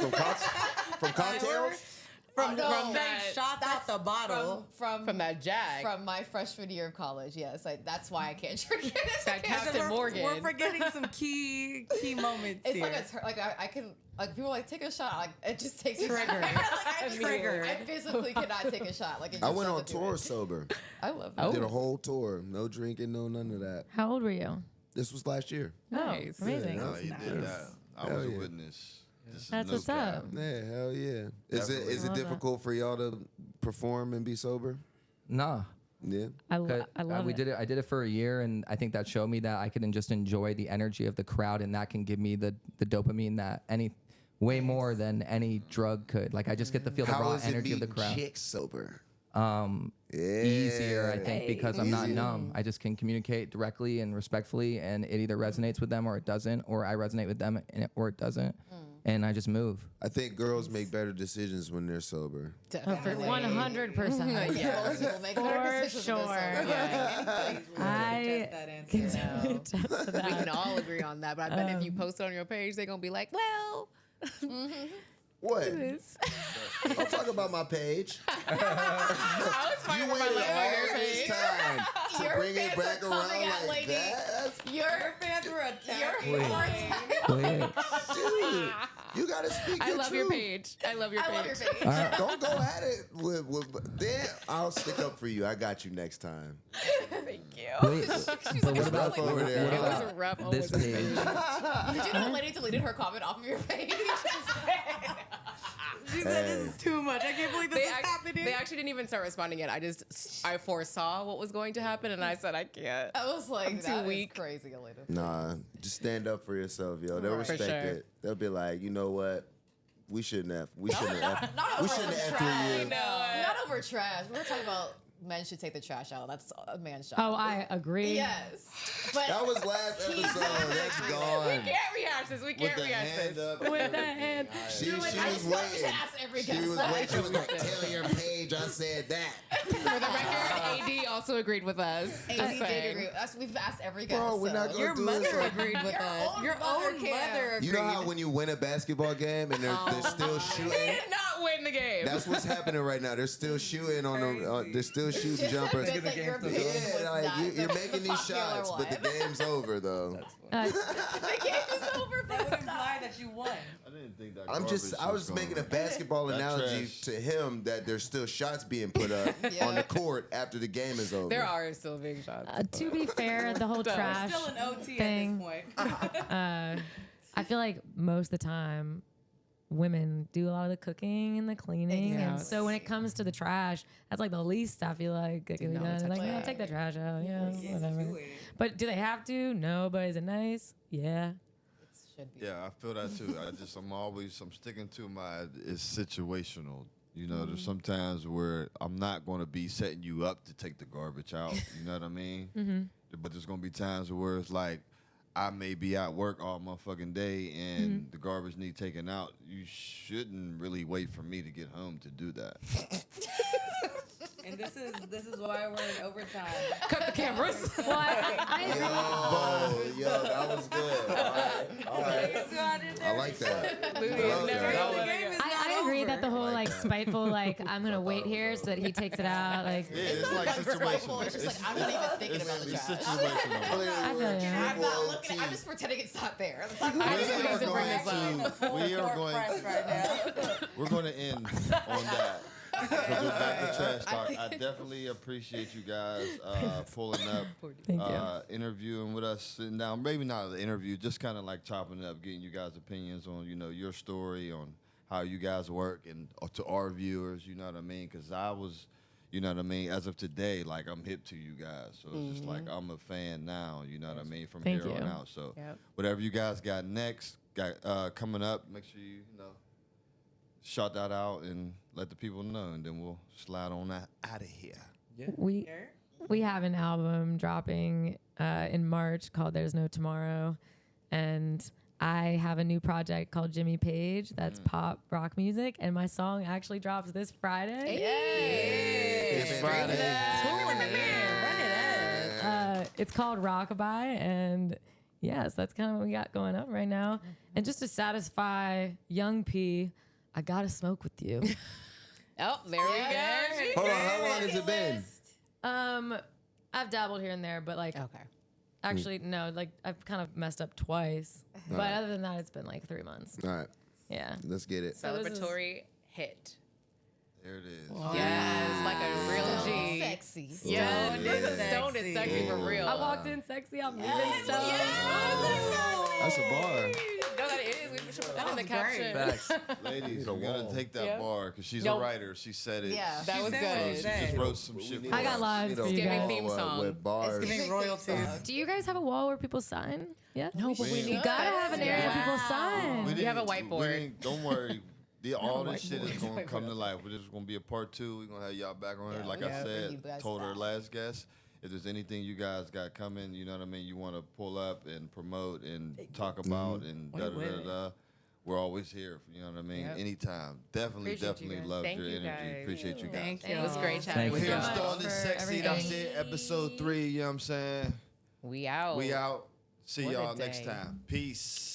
From cocktails? From that shots out the bottle. From that jag. From my freshman year of college, yes. That's why I can't drink it. That Captain Morgan. We're forgetting some key moments It's here. like I can, like, people are like, take a shot. Like, it just takes me Triggered. I physically cannot take a shot. Like, I went on tour sober. I love I that. did a whole tour. No drinking, no none of that. How old were you? This was last year. Nice. Oh, amazing. No, you did that. I was a yeah. witness. This is That's no what's cap. up. Yeah, hell yeah. Is Definitely. it love that. difficult for y'all to perform and be sober? Nah. Yeah. I love we it. did it. I did it for a year, and I think that showed me that I can just enjoy the energy of the crowd, and that can give me the dopamine that way more than any drug could. Like, I just get to feel the How raw is it energy of the being crowd. chicks sober? Easier, I think, because I'm not Easier. numb. I just can communicate directly and respectfully, and it either resonates with them or it doesn't, or I resonate with them or it doesn't, and I just move. I think girls make better decisions when they're sober. Definitely. 100%. Yeah, most people make better For decisions when they're sure. sober. Yeah. I that answer. can attest to We can that. all agree on that, but I bet if you post it on your page, they're gonna be like, "Well, What? I'll talk about my page. I was You fighting for my waited life on your all this page." time to Your bring it fans back are around coming at like Lady. that. Your Fans were attacking. Wait. Dude, you gotta speak I your love truth. your page. I love your I page. love your page. Don't go at it with then I'll stick up for you. I got you next time. Thank you. Wait, but what about over there. It was a rough this almost page? Did you know Lady deleted her comment off of your page? She said, this is too much. I can't believe this is happening. They actually didn't even start responding yet. I foresaw what was going to happen, and I said I can't. I was like, I'm too that is weak. crazy, Elena. Nah, just stand up for yourself, yo. They'll For respect sure. it. They'll be like, you know what? We shouldn't have. We shouldn't have. Not We over shouldn't have trash. after you. Not over trash. We're talking about men should take the trash out. That's a man's job. Oh, I agree. Yes. But That was last episode. That's We gone. can't rehash this. We With can't the rehash hand this. up. With the hand. She was I just feel like we waiting. should ask every She guest was that. waiting. She was like, tell your page I said that. For the record, AD also agreed with us. AD Just did saying. agree. We've asked every guest. Bro, we're not so. gonna Your do mother this. agreed with us. Your own mother agreed. You know how when you win a basketball game and they're still He shooting? did not win the game. That's what's happening right now. They're still shooting on the. They're still shooting jumpers. Good that your page was Yeah, like not you're the making these popular shots, but the one. game's over though. The game is over, That would but imply that you won. I didn't think that. I was making a basketball That analogy trash. to him that there's still shots being put up Yeah. on the court after the game is over. There are still big shots. To be fair, the whole trash Still an OT thing. at this point. I feel like most of the time, women do a lot of the cooking and the cleaning, and Yes. so when it comes to the trash, that's like the least I feel like it can be not done. touch Like, no, it. take the trash out, yeah, Yes, whatever. do it. But do they have to? No, but is it nice? Yeah. should be. Yeah, I feel that too. I'm sticking to it's situational. You know, there's sometimes where I'm not going to be setting you up to take the garbage out. You know what I mean? But there's going to be times where it's like, I may be at work all motherfucking day and the garbage need taken out. You shouldn't really wait for me to get home to do that. And this is why we're in overtime. Cut the cameras. Well, I Yo, that was good. All right. I like that. Ludy I is love never that. going The game again. is not I agree over. that the whole like spiteful like I'm gonna wait here so that he takes it out. Like Yeah, it's like Spiteful. situational. It's just like, I'm not even thinking about the It's trash. situational. I feel you. I'm not looking. I'm just pretending it's not there. It's like, I just We wanted are to bring this up. going to. We are going. right now. We're going to end on that. Because we're back to trash talk. I definitely appreciate you guys pulling up, Thank you. interviewing with us, sitting down. Maybe not an interview, just kind of like chopping it up, getting you guys' opinions on, your story, on how you guys work, and to our viewers, you know what I mean? Because I was, you know what I mean, as of today, like I'm hip to you guys. So it's just like I'm a fan now, you know what I mean, from Thank here on you. out. So Yep. whatever you guys got next, coming up, make sure you know. Shout that out and let the people know, and then we'll slide on that out of here. We have an album dropping in March called There's No Tomorrow, and I have a new project called Jimmy Paige that's pop rock music, and my song actually drops this Friday. Yay! It's Friday. It's called Rockabye, and yes, that's kind of what we got going on right now. And just to satisfy young P, I gotta smoke with you. Oh, there we go. Hold on, how long has it been? I've dabbled here and there, but like, actually, no, like I've kind of messed up twice. But other than that, it's been like 3 months. All right. Yeah. Let's get it. Celebratory hit. There it is. Wow. Yes, like a real G. Sexy. Yeah, this is stoned and sexy for real. I walked in sexy. I'm leaving stoned. That's a bar. No, that is. We should put that in the caption. Facts. Ladies, we gotta take that bar because she's a writer. She said it. Yeah. That was good. She just wrote some shit. I got lines for you Giving guys. theme song. With bars. It's giving royalties. Do you guys have a wall where people sign? Yeah. No, but we You need gotta have an area where people sign. We have a whiteboard. Don't worry. All this shit is going to come to life. We're just going to be a part 2. We're going to have y'all back on here. Like I said, told our last guest, if there's anything you guys got coming, you know what I mean, you want to pull up and promote and talk about and da-da-da-da, we're always here. You know what I mean? Anytime. Definitely loved your energy. Appreciate you guys. Thank you. It was great chatting with you. We're here still this sexy. That's it. Episode 3. You know what I'm saying? We out. We out. See What a y'all next day. time. Peace.